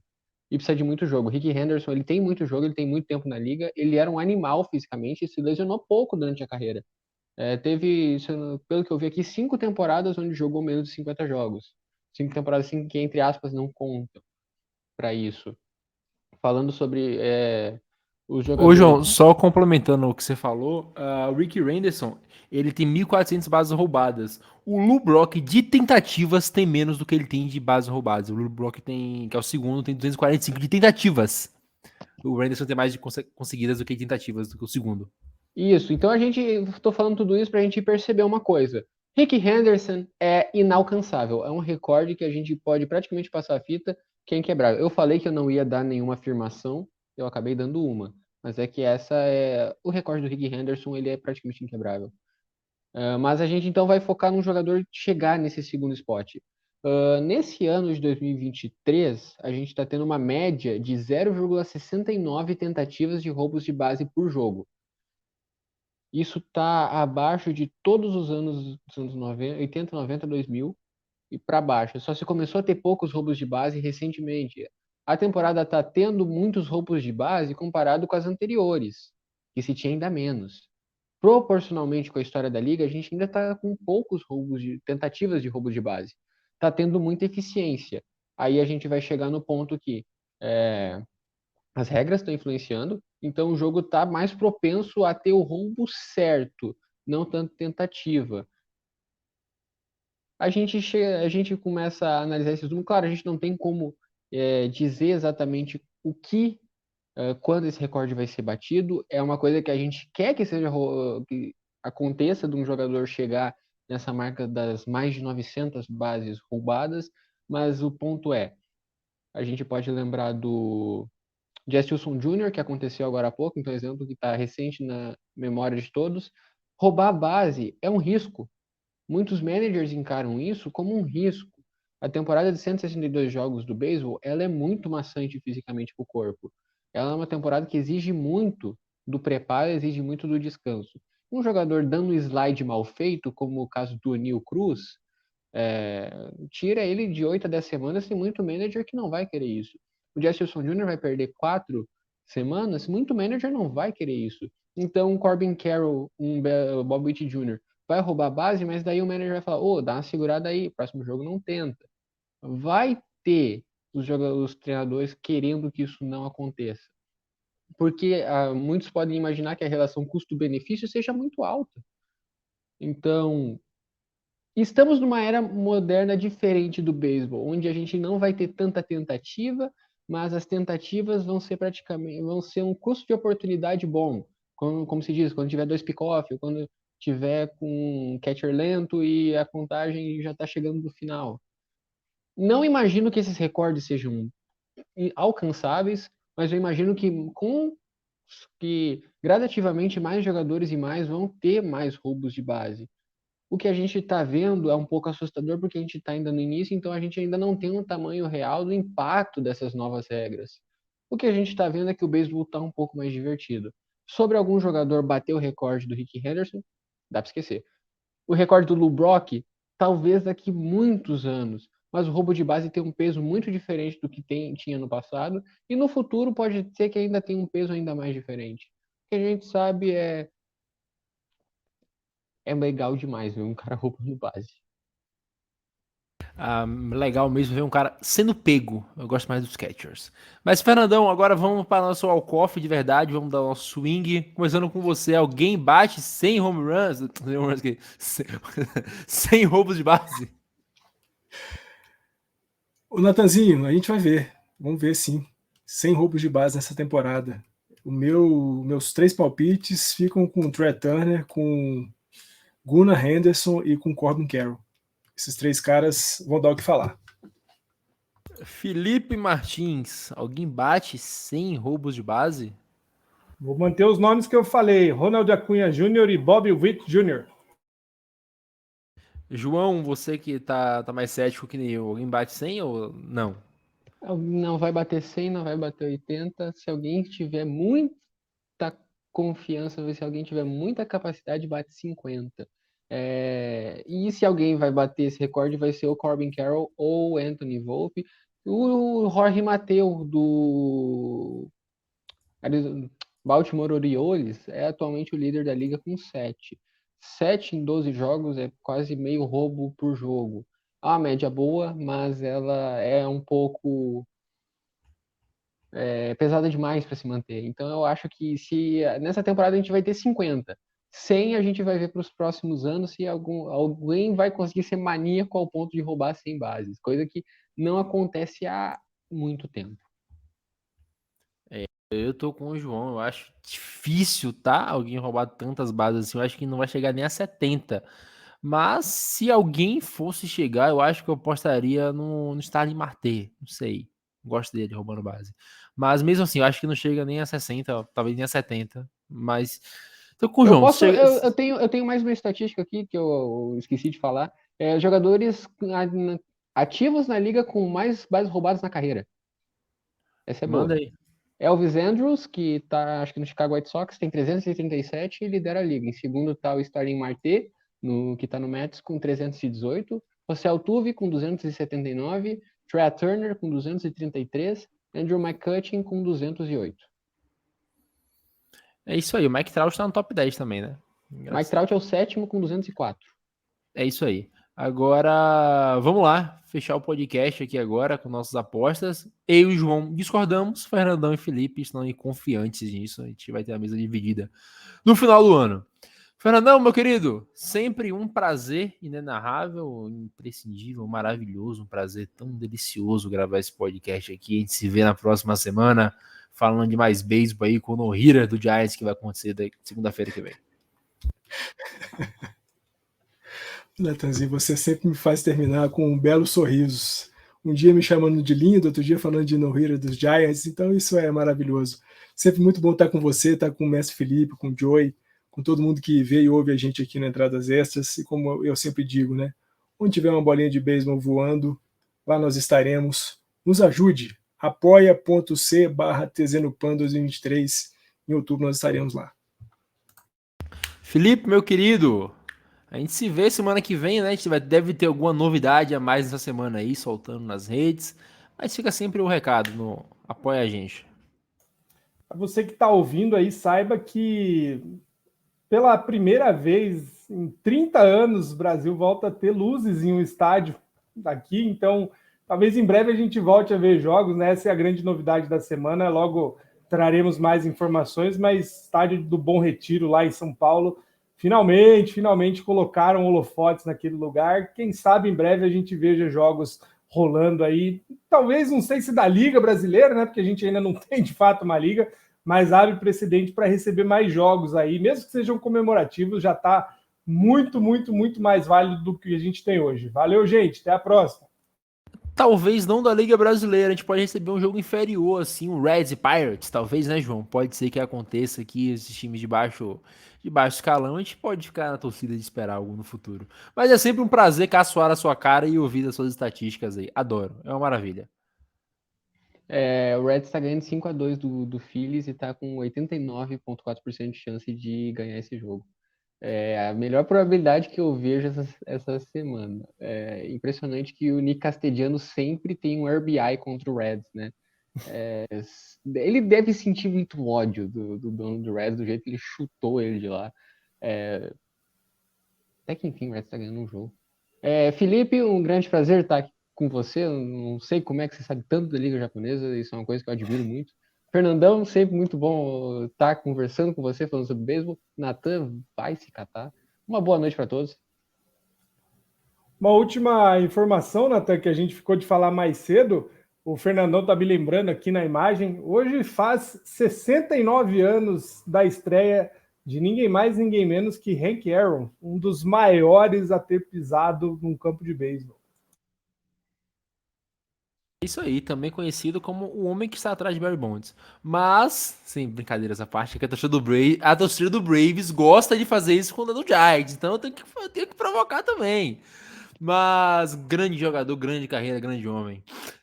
E precisa de muito jogo. O Rick Henderson, ele tem muito jogo, ele tem muito tempo na liga, ele era um animal fisicamente e se lesionou pouco durante a carreira. Teve, pelo que eu vi aqui, 5 temporadas onde jogou menos de 50 jogos. 5 temporadas assim, que, entre aspas, não contam para isso. Falando sobre os Ô, jogadores... João, só complementando o que você falou, o Rick Henderson, ele tem 1.400 bases roubadas. O Lou Brock, de tentativas, tem menos do que ele tem de bases roubadas. O Lou Brock tem, que é o segundo, tem 245 de tentativas. O Henderson tem mais de conseguidas do que tentativas do que o segundo. Isso, então estou falando tudo isso para a gente perceber uma coisa. Rick Henderson é inalcançável, é um recorde que a gente pode praticamente passar a fita, que é inquebrável. Eu falei que eu não ia dar nenhuma afirmação, eu acabei dando uma, mas é que o recorde do Rick Henderson, ele é praticamente inquebrável. Mas a gente então vai focar num jogador chegar nesse segundo spot. Nesse ano de 2023, a gente está tendo uma média de 0,69 tentativas de roubos de base por jogo. Isso está abaixo de todos os anos dos anos 90, 80, 90, 2000 e para baixo. Só se começou a ter poucos roubos de base recentemente. A temporada está tendo muitos roubos de base comparado com as anteriores, que se tinha ainda menos. Proporcionalmente com a história da liga, a gente ainda está com poucos tentativas de roubo de base. Está tendo muita eficiência. Aí a gente vai chegar no ponto que as regras estão influenciando, então o jogo está mais propenso a ter o roubo certo, não tanto tentativa. A gente começa a analisar esses números. Claro, a gente não tem como dizer exatamente quando esse recorde vai ser batido. É uma coisa que a gente quer que que aconteça, de um jogador chegar nessa marca das mais de 900 bases roubadas, mas o ponto a gente pode lembrar do Jesse Wilson Jr., que aconteceu agora há pouco, então exemplo que está recente na memória de todos. Roubar a base é um risco. Muitos managers encaram isso como um risco. A temporada de 162 jogos do beisebol, ela é muito maçante fisicamente para o corpo. Ela é uma temporada que exige muito do preparo, exige muito do descanso. Um jogador dando um slide mal feito, como o caso do Oneil Cruz, tira ele de 8 a 10 semanas, tem muito manager que não vai querer isso. O Jesse Wilson Jr. vai perder 4 semanas, muito manager não vai querer isso. Então, Corbin Carroll, Bob Witt Jr., vai roubar a base, mas daí o manager vai falar, dá uma segurada aí, próximo jogo não tenta. Vai ter os treinadores querendo que isso não aconteça. Porque muitos podem imaginar que a relação custo-benefício seja muito alta. Então, estamos numa era moderna diferente do beisebol, onde a gente não vai ter tanta tentativa, mas as tentativas vão ser um custo de oportunidade bom. Como se diz, quando tiver 2 pick-off, quando tiver com um catcher lento e a contagem já está chegando no final. Não imagino que esses recordes sejam alcançáveis, mas eu imagino que gradativamente mais jogadores e mais vão ter mais roubos de base. O que a gente está vendo é um pouco assustador porque a gente está ainda no início, então a gente ainda não tem um tamanho real do impacto dessas novas regras. O que a gente está vendo é que o beisebol está um pouco mais divertido. Sobre algum jogador bater o recorde do Rickey Henderson, dá para esquecer. O recorde do Lou Brock, talvez daqui muitos anos, mas o roubo de base tem um peso muito diferente do que tinha no passado, e no futuro pode ser que ainda tenha um peso ainda mais diferente. O que a gente sabe é legal demais ver um cara roubando base. Legal mesmo ver um cara sendo pego. Eu gosto mais dos catchers. Mas, Fernandão, agora vamos para nosso walk-off de verdade. Vamos dar o nosso swing. Começando com você. Alguém bate 100 home runs? 100 roubos de base? O Natanzinho, a gente vai ver. Vamos ver, sim. 100 roubos de base nessa temporada. Meus 3 palpites ficam com o Trea Turner, com Gunnar Henderson e com Corbin Carroll. Esses 3 caras vão dar o que falar. Felipe Martins, alguém bate 100 roubos de base? Vou manter os nomes que eu falei: Ronald Acunha Jr. e Bobby Witt Jr. João, você que tá mais cético que nem eu, alguém bate 100 ou não? Não vai bater 100, não vai bater 80. Se alguém tiver muita confiança, se alguém tiver muita capacidade, bate 50. E se alguém vai bater esse recorde, vai ser o Corbin Carroll ou o Anthony Volpe. O Jorge Mateu, do Baltimore Orioles, é atualmente o líder da liga com 7. 7 em 12 jogos é quase meio roubo por jogo. É uma média boa, mas ela é um pouco pesada demais para se manter. Então eu acho que se nessa temporada a gente vai ter 50. 100 a gente vai ver para os próximos anos se alguém vai conseguir ser maníaco ao ponto de roubar 100 bases, coisa que não acontece há muito tempo. Eu tô com o João, eu acho difícil, tá? Alguém roubar tantas bases assim, eu acho que não vai chegar nem a 70. Mas se alguém fosse chegar, eu acho que eu apostaria no Starling Marte, não sei. Gosto dele roubando base. Mas mesmo assim, eu acho que não chega nem a 60, talvez nem a 70. Mas tô com o João. Eu tenho mais uma estatística aqui que eu esqueci de falar. Jogadores ativos na liga com mais bases roubadas na carreira. Essa é boa. Manda aí. Elvis Andrews, que tá, acho que no Chicago White Sox, tem 337 e lidera a liga. Em segundo tá o Starling Marte, que tá no Mets, com 318. José Altuve, com 279. Trea Turner, com 233. Andrew McCutcheon, com 208. É isso aí, o Mike Trout tá no top 10 também, né? Mike Trout é o 7º, com 204. É isso aí. Agora, vamos lá, fechar o podcast aqui agora com nossas apostas. Eu e o João discordamos, Fernandão e Felipe estão aí confiantes nisso. A gente vai ter a mesa dividida no final do ano. Fernandão, meu querido, sempre um prazer inenarrável, imprescindível, maravilhoso, um prazer tão delicioso gravar esse podcast aqui. A gente se vê na próxima semana falando de mais beisebol aí com o no-hitter do Giants que vai acontecer segunda-feira que vem. Natanzinho, você sempre me faz terminar com belos sorrisos. Um dia me chamando de lindo, outro dia falando de no-hitter dos Giants, então isso é maravilhoso. Sempre muito bom estar com você, estar com o Mestre Felipe, com o Joey, com todo mundo que vê e ouve a gente aqui no Entradas Extras, e como eu sempre digo, né? Onde tiver uma bolinha de beisebol voando, lá nós estaremos. Nos ajude, apoia.c/TZNopan 2023, em outubro nós estaremos lá. Felipe, meu querido, a gente se vê semana que vem, né? A gente deve ter alguma novidade a mais nessa semana aí, soltando nas redes. Mas fica sempre o recado, apoia a gente. Para você que está ouvindo aí, saiba que pela primeira vez em 30 anos, o Brasil volta a ter luzes em um estádio aqui, então talvez em breve a gente volte a ver jogos, né? Essa é a grande novidade da semana, logo traremos mais informações, mas estádio do Bom Retiro, lá em São Paulo, finalmente colocaram holofotes naquele lugar. Quem sabe em breve a gente veja jogos rolando aí, talvez, não sei se da Liga Brasileira, né? Porque a gente ainda não tem de fato uma liga, mas abre precedente para receber mais jogos aí, mesmo que sejam comemorativos, já está muito mais válido do que a gente tem hoje. Valeu, gente, até a próxima. Talvez não da Liga Brasileira, a gente pode receber um jogo inferior, assim, um Reds e Pirates, talvez, né, João? Pode ser que aconteça aqui, esses times de baixo escalão, a gente pode ficar na torcida de esperar algo no futuro. Mas é sempre um prazer caçoar a sua cara e ouvir as suas estatísticas aí. Adoro, é uma maravilha. O Reds está ganhando 5-2 do Phillies e está com 89,4% de chance de ganhar esse jogo. É a melhor probabilidade que eu vejo essa semana. É impressionante que o Nick Castellanos sempre tem um RBI contra o Reds, né? Ele deve sentir muito ódio do dono do Reds, do jeito que ele chutou ele de lá. Até que enfim, o Reds está ganhando um jogo. Felipe, um grande prazer estar aqui com você. Eu não sei como é que você sabe tanto da Liga Japonesa, isso é uma coisa que eu admiro muito. Fernandão, sempre muito bom estar conversando com você, falando sobre beisebol. Natan, vai se catar. Uma boa noite para todos. Uma última informação, Natan, que a gente ficou de falar mais cedo. O Fernandão está me lembrando aqui na imagem. Hoje faz 69 anos da estreia de ninguém mais, ninguém menos que Hank Aaron, um dos maiores a ter pisado num campo de beisebol. Isso aí, também conhecido como o homem que está atrás de Barry Bonds. Mas, sem brincadeiras à parte, que a torcida do Braves gosta de fazer isso com o do Giants, então eu tenho que provocar também. Mas, grande jogador, grande carreira, grande homem.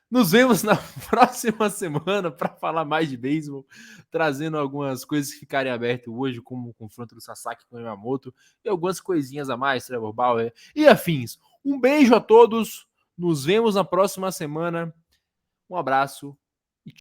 Nos vemos na próxima semana para falar mais de beisebol, trazendo algumas coisas que ficarem abertas hoje, como o confronto do Sasaki com o Yamamoto, e algumas coisinhas a mais, Trevor Bauer e afins. Um beijo a todos, nos vemos na próxima semana. Um abraço